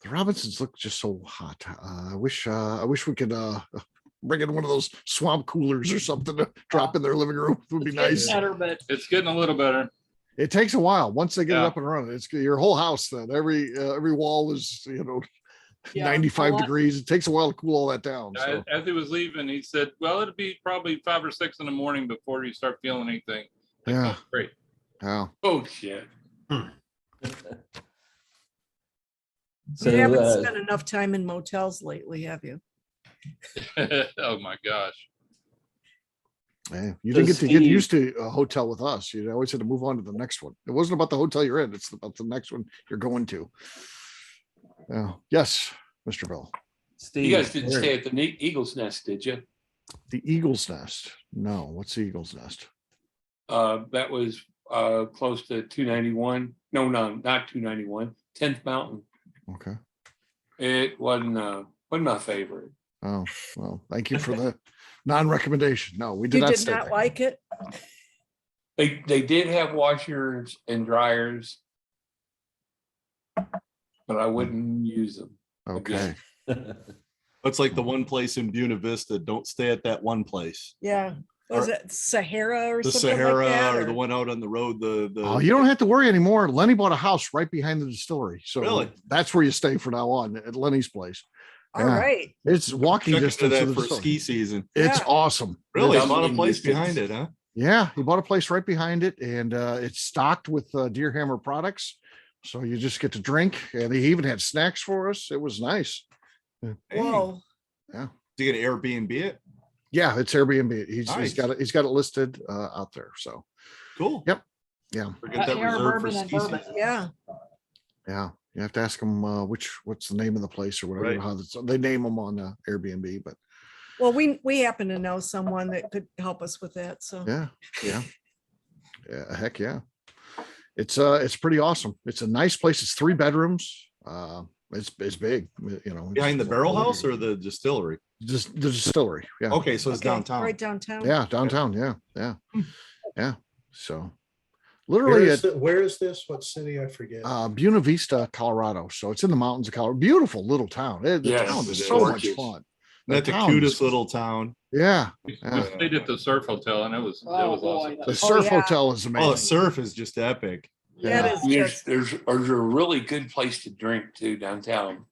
The Robinsons look just so hot. I wish we could bring in one of those swamp coolers or something to drop in their living room. It would be It's getting nice. better, but It's getting a little better. It takes a while. Once they get it Yeah. up and running, it's your whole house. Then every wall is yeah, 95 a lot- degrees. It takes a while to cool all that down. So As he was leaving, he said, well, it'll be probably 5 or 6 in the morning before you start feeling anything. Like, Yeah. oh, great. yeah. Oh, shit. So, You haven't spent enough time in motels lately, have you? Oh my gosh. Yeah, you didn't get to get Steve- used to a hotel with us. You always had to move on to the next one. It wasn't about the hotel you're in. It's about the next one you're going to. Yes, Mr. Bill. Steve, You guys didn't where- stay at the Eagle's Nest, did you? The Eagle's Nest. No, what's the Eagle's Nest? That was close to 291. No, not 291. 10th Mountain. Okay. It wasn't my favorite. Oh, well, thank you for the non-recommendation. No, we did You not did stay not there. like it? They did have washers and dryers, but I wouldn't use them. Okay. It's like the one place in Buena Vista. Don't stay at that one place. Yeah. Was it Sahara or The something Sahara like that? or the one out on the road. The Oh, you don't have to worry anymore. Lenny bought a house right behind the distillery. So Really? that's where you stay from now on at Lenny's place. All Yeah. right. It's walking check into distance that to the for distillery. ski season. It's Yeah. awesome. Really, It's- bought a Doubling place distance. behind it, huh? Yeah, he bought a place right behind it, and it's stocked with Deer Hammer products. So you just get to drink, and he even had snacks for us. It was nice. Hey, Whoa. do you get Airbnb it? Yeah, it's Airbnb. He's Nice. got it listed out there. So Cool. Yep. Yeah, Forget that Air reserved for bourbon and ski bourbon. season. Yeah. yeah. You have to ask them what's the name of the place or whatever. Right. How they name them on Airbnb, but Well, we happen to know someone that could help us with that. So yeah. Heck yeah. It's pretty awesome. It's a nice place. It's 3 bedrooms. It's big, Behind the barrel house or the distillery? just the distillery. Yeah. Okay, so it's Okay, downtown. Right downtown. Yeah, downtown. Yeah. So Where literally where is this? What city? I forget. at Buena Vista, Colorado. So it's in the mountains of Colorado. Beautiful little town. The Yes, town it is is. so much Gorgeous. fun. Not the town cutest is- little town. Yeah. We Yeah. stayed at the Surf Hotel and it was Oh, boy, awesome. that- The Oh, surf yeah. hotel is Oh, the amazing. surf is just epic. That Yeah. is just There's a really good place to drink too downtown.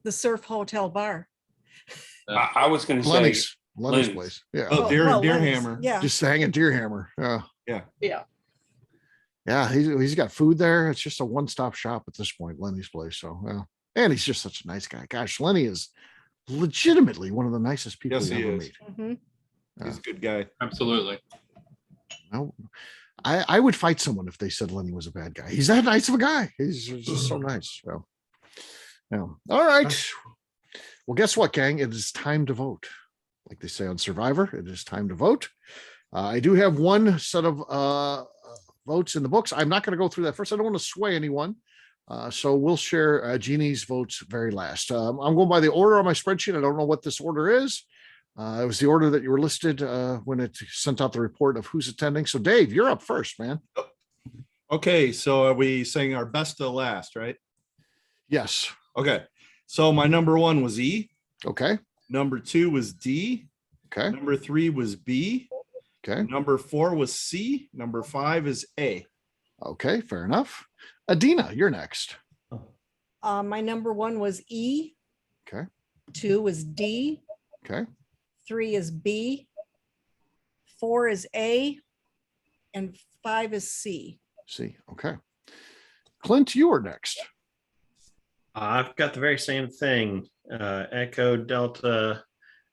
the Surf Hotel bar. I was going to say, Lenny's Lenny's. place. Yeah. Oh, Deer well, Deer Lenny's, Hammer. Yeah. Just hang at Deer Hammer. Yeah. Yeah. Yeah. He's got food there. It's just a one-stop shop at this point, Lenny's place. So yeah. And he's just such a nice guy. Gosh, Lenny is legitimately one of the nicest people Yes, you he ever is. meet. Mhm. He's a good guy. Absolutely. No, I would fight someone if they said Lenny was a bad guy. He's that nice of a guy. He's just so nice. So, yeah. All right. Well, guess what, gang? It is time to vote. Like they say on Survivor, it is time to vote. I do have one set of votes in the books. I'm not going to go through that first. I don't want to sway anyone. So we'll share Jeannie's votes very last. I'm going by the order on my spreadsheet. I don't know what this order is. It was the order that you were listed when it sent out the report of who's attending. So Dave, you're up first, man. Okay, so are we saying our best to last, right? Yes. Okay, so my number 1 was E. Okay. Number 2 was D. Okay. Number 3 was B. Okay. Number 4 was C. Number 5 is A. Okay. Fair enough. Adina, you're next. My number 1 was E. Okay. 2 was D. Okay. 3 is B. 4 is A. And 5 is C. C. Okay. Clint, you are next. I've got the very same thing. Echo, Delta,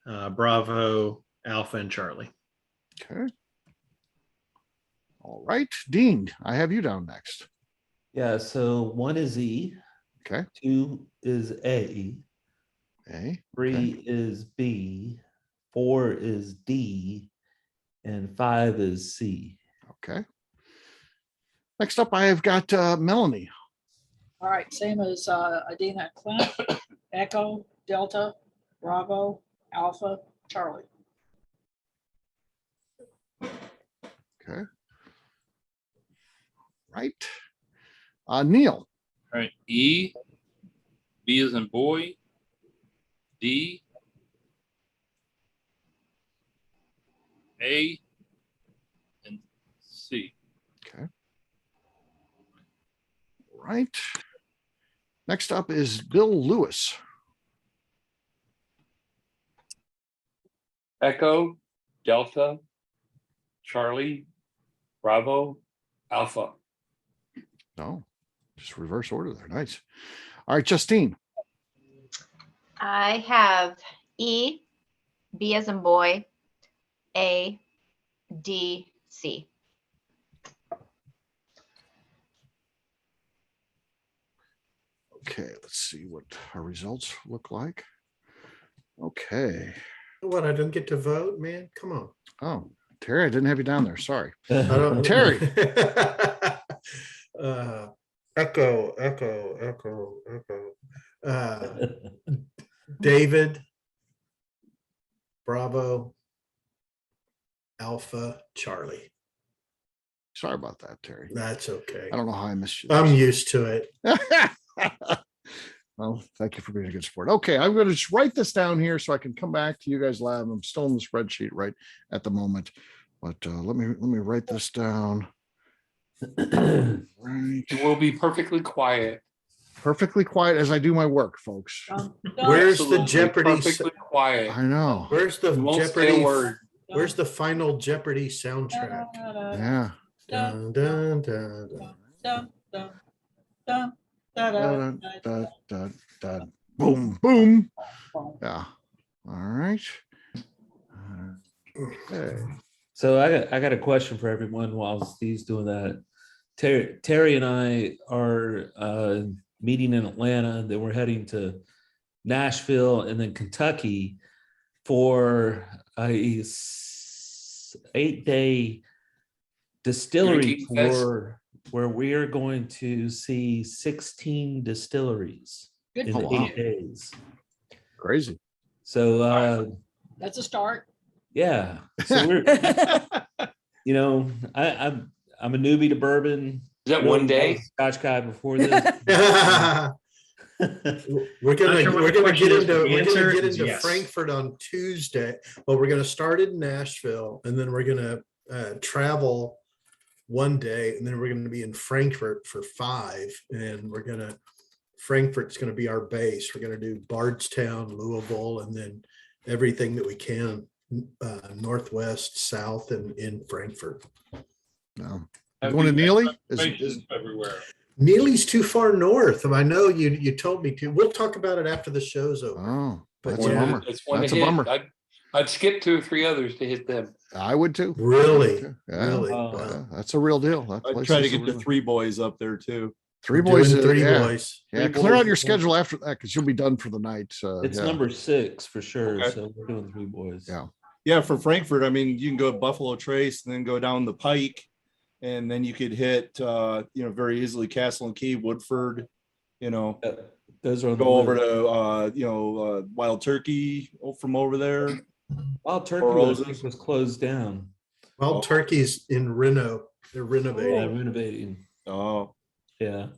Bravo, Alpha, and Charlie. Okay. All right. Dean, I have you down next. Yeah, so 1 is E, Okay. 2 is A, A. 3 is B, 4 is D, and 5 is C. Okay. Next up, I have got Melanie. All right, same as Adina, Clint, Echo, Delta, Bravo, Alpha, Charlie. Okay. Right. Neil. All right, E, B as in boy, D, A, and C. Okay. Right. Next up is Bill Lewis. Echo, Delta, Charlie, Bravo, Alpha. No, just reverse order there. Nice. All right, Justine. I have E, B as in boy, A, D, C. Okay, let's see what our results look like. Okay. What, I didn't get to vote, man? Come on. Oh, Terry, I didn't have you down there. Sorry. I don't. Terry. Echo. David, Bravo, Alpha, Charlie. Sorry about that, Terry. That's okay. I don't know how I missed you. I'm used to it. Well, thank you for being a good sport. Okay, I'm going to just write this down here so I can come back to you guys live. I'm still in the spreadsheet right at the moment, but let me write this down. Right. It will be perfectly quiet. Perfectly quiet as I do my work, folks. Where's the Absolutely Jeopardy? Perfectly quiet. I know. Where's the You won't say a Jeopardy? word. Where's the final Jeopardy soundtrack? Yeah. Dun, dun, dun, dun. Dun, dun, dun, dun. Boom, boom. Yeah. All right. Okay. So I got a question for everyone while Steve's doing that. Terry and I are meeting in Atlanta, then we're heading to Nashville and then Kentucky for a 8-day distillery Drinking fest. tour where we are going to see 16 distilleries Good in for Oh, wow. 8 days. Crazy. So That's a start. yeah, so we're I'm a newbie to bourbon. Is that one day? Scotch guy before this. We're gonna Not sure what we're the gonna question get is, but the into answer is yes. Frankfurt on Tuesday. Well, we're gonna start in Nashville, and then we're gonna travel one day, and then we're gonna be in Frankfurt for 5, and Frankfurt's gonna be our base. We're gonna do Bardstown, Louisville, and then everything that we can northwest, south, and in Frankfurt. No. Have Going to you Neely? got reservations everywhere? Neely's too far north. I know you told me to. We'll talk about it after the show's over. Oh, But that's a yeah, bummer. It's one That's to a hit. bummer. I'd skip 2 or 3 others to hit them. I would too. Really? Yeah. Really? Oh. Wow. Yeah, that's a real deal. That I'd place try to is a get the real- 3 boys up there too. Three We're boys. doing Three yeah. Boys. Yeah, Three clear out boys. your schedule after that because you'll be done for the night. It's yeah. number 6 for sure. Okay. So we're doing 3 boys. Yeah. Yeah, for Frankfurt, I mean, you can go to Buffalo Trace and then go down the Pike, and then you could hit, very easily Castle and Key, Woodford, Those are on the go over list. to, Wild Turkey from over there. Wild Turkey Roses. was closed down. Wild Turkey's in Reno. They're Yeah, renovating. renovating. Oh, Yeah.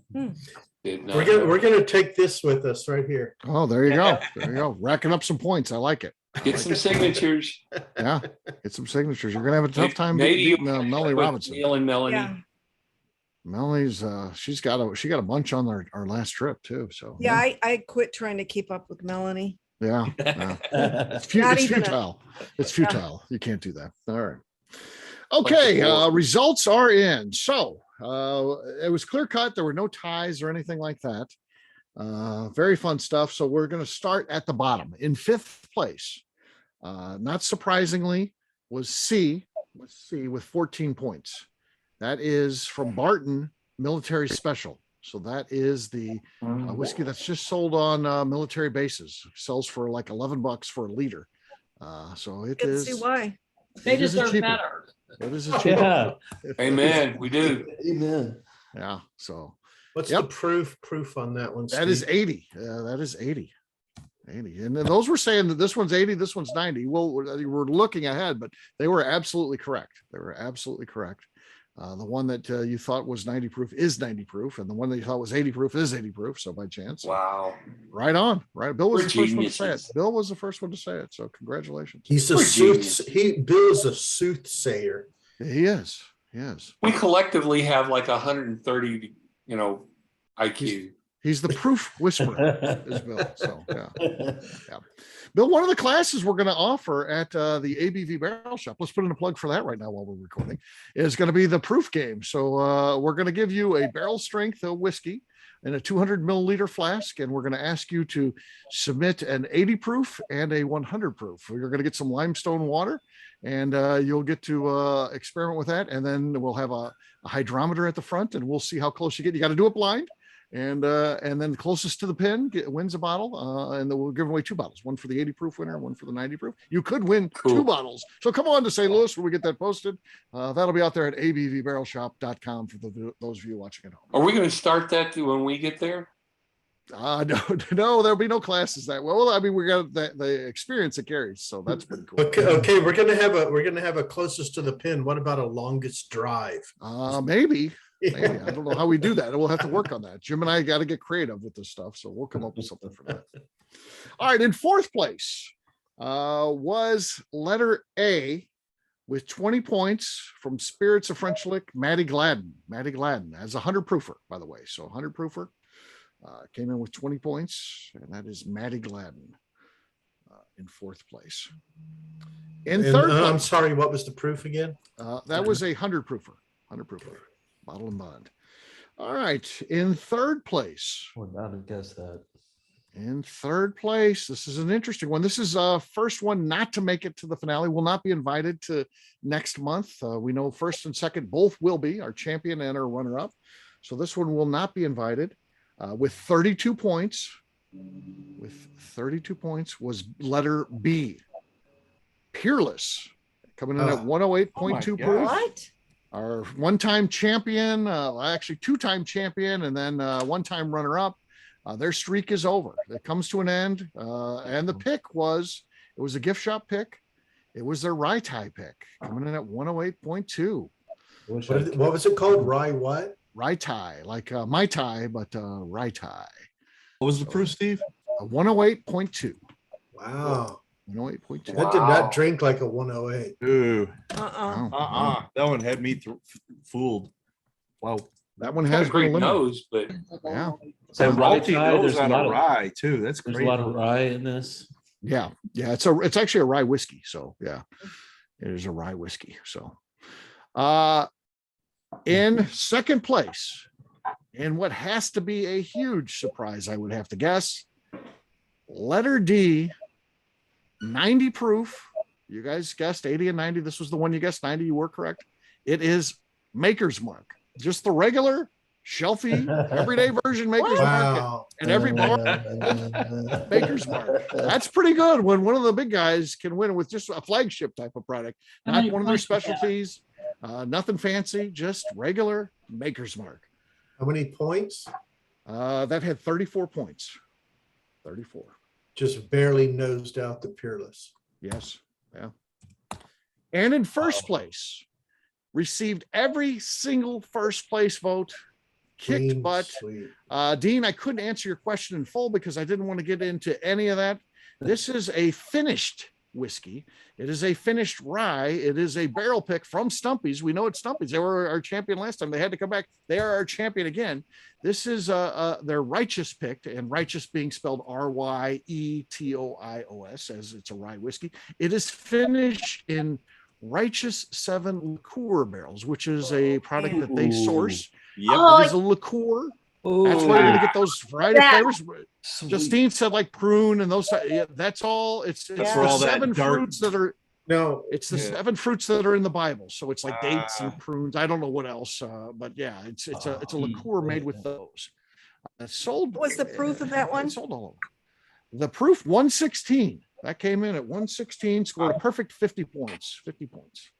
Did not We're know. gonna take this with us right here. Oh, there you go. There you go. Racking up some points. I like it. Get some signatures. Yeah, get some signatures. You're gonna have a tough time Maybe you beating Melanie with Robinson. Neil and Melanie. Yeah, Melanie's she got a bunch on our last trip too. So yeah, I quit trying to keep up with Melanie. yeah. It's, Not it's even a- futile. It's futile. You can't do that. All right. Okay, results are in. So it was clear cut. There were no ties or anything like that. Very fun stuff. So we're going to start at the bottom. In fifth place, not surprisingly, was C with 14 points. That is from Barton Military Special. So that is the whiskey that's just sold on military bases. Sells for like $11 for a liter. So it Can is. see why. They it is a deserve cheaper. better. It is a cheaper. Yeah. Amen. We do. Amen. Yeah. So What's Yep. the proof on that one? that is Steve? 80. That is 80. 80. And then those were saying that this one's 80, this one's 90. Well, we're looking ahead, but they were absolutely correct. They were absolutely correct. The one that you thought was 90 proof is 90 proof, and the one that you thought was 80 proof is 80 proof. So by chance, Wow. right on, right. Bill was We're the first one to say it. geniuses. Bill was the first one to say it. So congratulations. He's a We're sooth. genius. Bill is a soothsayer. He is. He is. We collectively have like 130, IQ. He's the proof whisperer, is Bill. So yeah. Bill, one of the classes we're going to offer at the ABV Barrel Shop, let's put in a plug for that right now while we're recording, is going to be the proof game. So we're going to give you a barrel strength of whiskey in a 200 milliliter flask, and we're going to ask you to submit an 80 proof and a 100 proof. You're going to get some limestone water, and you'll get to experiment with that, and then we'll have a hydrometer at the front, and we'll see how close you get. You got to do it blind. And then closest to the pin wins a bottle, and then we'll give away 2 bottles, one for the 80 proof winner, one for the 90 proof. You could win Cool. 2 bottles. So come on to St. Louis when we get that posted. That'll be out there at abvbarrelshop.com for those of you watching at home. Are we going to start that when we get there? No, there'll be no classes that well. I mean, we got the experience it carries, so that's pretty cool. Okay, we're gonna have a closest to the pin. What about a longest drive? Maybe. Maybe. I don't know how we do that. We'll have to work on that. Jim and I got to get creative with this stuff, so we'll come up with something for that. All right, in fourth place was letter A with 20 points from Spirits of French Lick, Matty Gladden. Matty Gladden as a 100 proofer, by the way. So 100 proofer came in with 20 points, and that is Matty Gladden in fourth place. In third place, I'm sorry, what was the proof again? that was a 100 proofer. 100 proofer. Bottle and bond. All right. In third place. Would not have guessed that. In third place. This is an interesting one. This is first one not to make it to the finale. Will not be invited to next month. We know first and second both will be, our champion and our runner-up. So this one will not be invited. With 32 points. With 32 points was letter B. Peerless. Coming in at 108.2 proof. What? Our one-time champion, actually 2-time champion, and then one-time runner-up. Their streak is over. It comes to an end. And the pick it was a gift shop pick. It was their rye tie pick, coming in at 108.2. What was it called? Rye what? Rye tie, like Mai Tai, but rye tie. What was the proof, Steve? 108.2. Wow. 108.2. That did not drink like a 108. Ooh. Uh-uh. That one had me fooled. Wow. That one Got has a great been eliminated. nose, but Yeah. So rye Malty tie, nose there's a on lot a of rye too. That's there's great. a lot of rye in this. Yeah. It's actually a rye whiskey. So yeah, it is a rye whiskey. So in second place, in what has to be a huge surprise, I would have to guess, letter D, 90 proof. You guys guessed 80 and 90. This was the one you guessed 90. You were correct. It is Maker's Mark. Just the regular shelfy everyday version Maker's Mark. Wow. And every bar Maker's Mark. That's pretty good when one of the big guys can win with just a flagship type of product, How not many one of their points was that? specialties, nothing fancy, just regular Maker's Mark. How many points? That had 34 points. 34. Just barely nosed out the Peerless. Yes. Yeah. And in first place, received every single first place vote kicked Clean butt. sweet. Dean, I couldn't answer your question in full because I didn't want to get into any of that. This is a finished whiskey. It is a finished rye. It is a barrel pick from Stumpy's. We know it's Stumpy's. They were our champion last time. They had to come back. They are our champion again. This is their righteous picked, and righteous being spelled RYETOIOS, as it's a rye whiskey. It is finished in Righteous 7 liqueur barrels, which is a product that they source. Yep. Oh, It is a liqueur. That's where you're gonna get those variety of Yeah. flavors. Justine said like prune and those. Yeah, that's all. It's That's the where all that 7 dark- fruits that are. No, It's the Yeah. 7 fruits that are in the Bible. So it's like dates Ah. and prunes. I don't know what else, but yeah, it's a liqueur made with those. Sold. What was the proof of that one? It sold all over. The proof 116. That came in at 116. Scored a perfect 50 points. 50 points.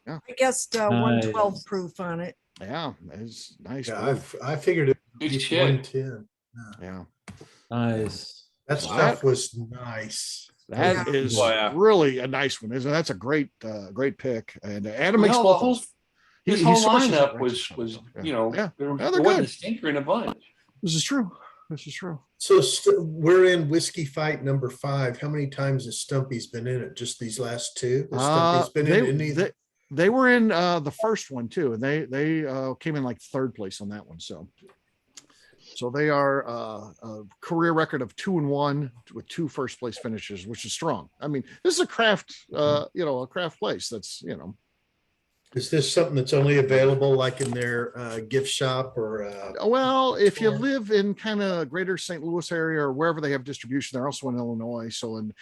I guessed 112 proof on it. Yeah, it's nice. yeah, proof. I figured it would Good be shit. 110. Yeah. Nice. That So stuff was nice. That is Oh, yeah. really a nice one, isn't it? That's a great great pick. And Adam makes Hell, the both whole, those. this He whole sources it lineup right was, to was, some, so, you know, yeah. there, Yeah, there they're wasn't good. a stinker in a bunch. This is true. This is true. So we're in whiskey fight number 5. How many times has Stumpy's been in it? Just these last 2? Has Stumpy's been in any? They were in the first one too, and they came in like 3rd place on that one. So they are a career record of 2-1 with 2 first place finishes, which is strong. I mean, this is a craft, a craft place. That's Is this something that's only available like in their gift shop or? Well, if you store? live in kind of greater St. Louis area or wherever they have distribution, they're also in Illinois. So in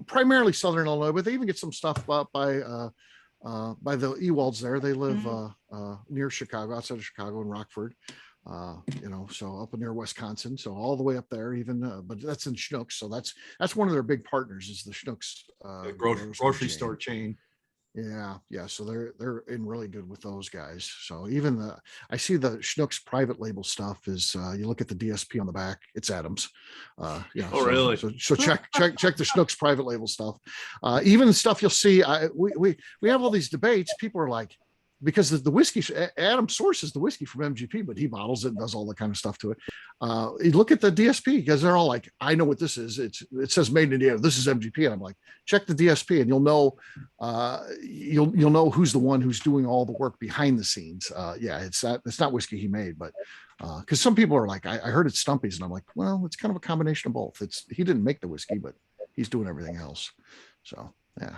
primarily Southern Illinois, but they even get some stuff up by the Ewalds there. They live near Chicago, outside of Chicago in Rockford. So up near Wisconsin, so all the way up there, even, but that's in Schnucks. So that's one of their big partners is the Schnucks Grocery store chain. Yeah. So they're in really good with those guys. So even I see the Schnucks private label stuff is you look at the DSP on the back, it's Adams. Oh, really? So check the Schnucks private label stuff. Even the stuff you'll see. We have all these debates. People are like, because the whiskey, Adam sources the whiskey from MGP, but he bottles it and does all the kind of stuff to it. You look at the DSP because they're all like, I know what this is. It says made in Indiana. This is MGP. And I'm like, check the DSP and you'll know who's the one who's doing all the work behind the scenes. It's not whiskey he made, but because some people are like, I heard it's Stumpy's, and I'm like, well, it's kind of a combination of both. He didn't make the whiskey, but he's doing everything else. So yeah,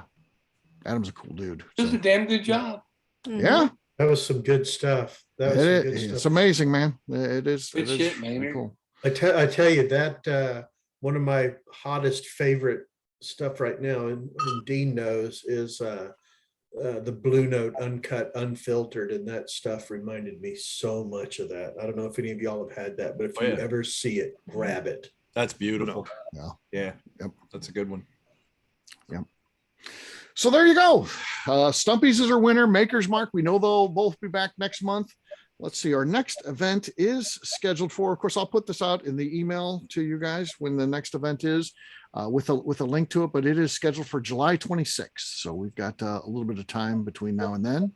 Adam's a cool dude. It was a damn good job. Yeah, That was some good stuff. It's amazing, man. It is. Good it is shit, pretty man. cool. I tell you that one of my hottest favorite stuff right now, and Dean knows, is the Blue Note uncut, unfiltered, and that stuff reminded me so much of that. I don't know if any of y'all have had that, but if you ever see it, grab it. That's beautiful. Yeah. Yep. That's a good one. Yep. So there you go. Stumpy's is our winner. Maker's Mark. We know they'll both be back next month. Let's see. Our next event is scheduled for. Of course, I'll put this out in the email to you guys when the next event is, with a link to it. But it is scheduled for July 26th. So we've got a little bit of time between now and then.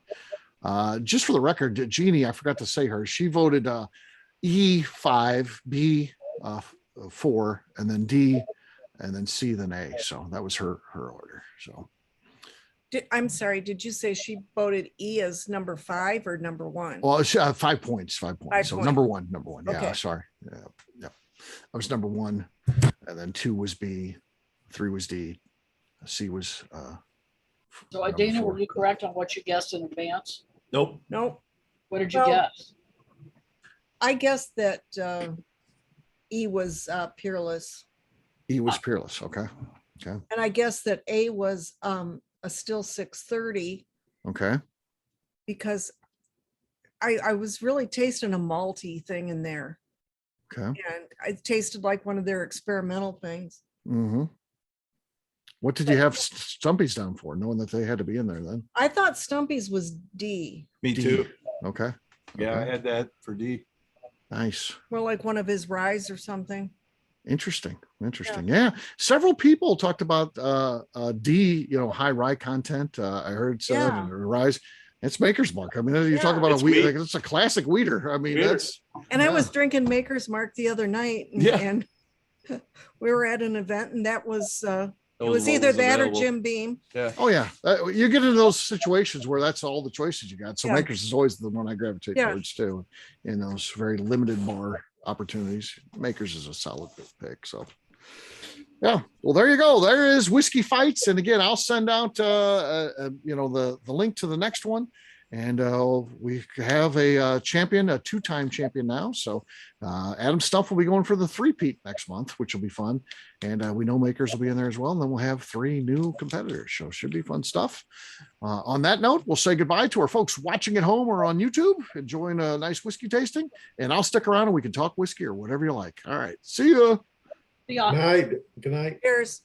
Just for the record, Jeannie, I forgot to say her. She voted E5, B 4, and then D, and then C, then A. So that was her order. So. I'm sorry, did you say she voted E as number 5 or number 1? Well, 5 points. 5 points. 5 So points. number one. Yeah, Okay. sorry. Yeah. I was number 1, and then 2 was B, 3 was D, C was. So number Dana, 4. were you correct on what you guessed in advance? Nope. Nope. What did you Well, guess? I guess that E was Peerless, E was Peerless. Okay. and I guess that A was a still 630 Okay. because I was really tasting a malty thing in there, Okay. and it tasted like one of their experimental things. Mm-hmm. What did you have Stumpy's down for, knowing that they had to be in there then? I thought Stumpy's was D. Me D. too. Okay. Yeah, I Okay. had that for D. Nice. Well, like one of his ryes or something. Interesting. Yeah. Several people talked about D, high rye content. I heard said Yeah. rise. It's Maker's Mark. I mean, you talk Yeah. about It's a wheat, wheat. like it's a classic weeder. I mean, Weeder. that's And I was Yeah. drinking Maker's Mark the other night Yeah. and we were at an event and that was, it That was what either that available. or Jim Beam. Yeah. oh yeah. You get into those situations where that's all the choices you got. So Yeah. Maker's is always the one I gravitate Yeah. towards too. In those very limited bar opportunities, Maker's is a solid pick. So yeah, well, there you go. There is Whiskey Fights, and again, I'll send out the link to the next one. And we have a champion, a two-time champion now. So Adam Stumpf will be going for the three-peat next month, which will be fun. And we know Makers will be in there as well. And then we'll have 3 new competitors. So it should be fun stuff. On that note, we'll say goodbye to our folks watching at home or on YouTube, enjoying a nice whiskey tasting. And I'll stick around and we can talk whiskey or whatever you like. All right. See you. Yeah. Night. Good night. Cheers.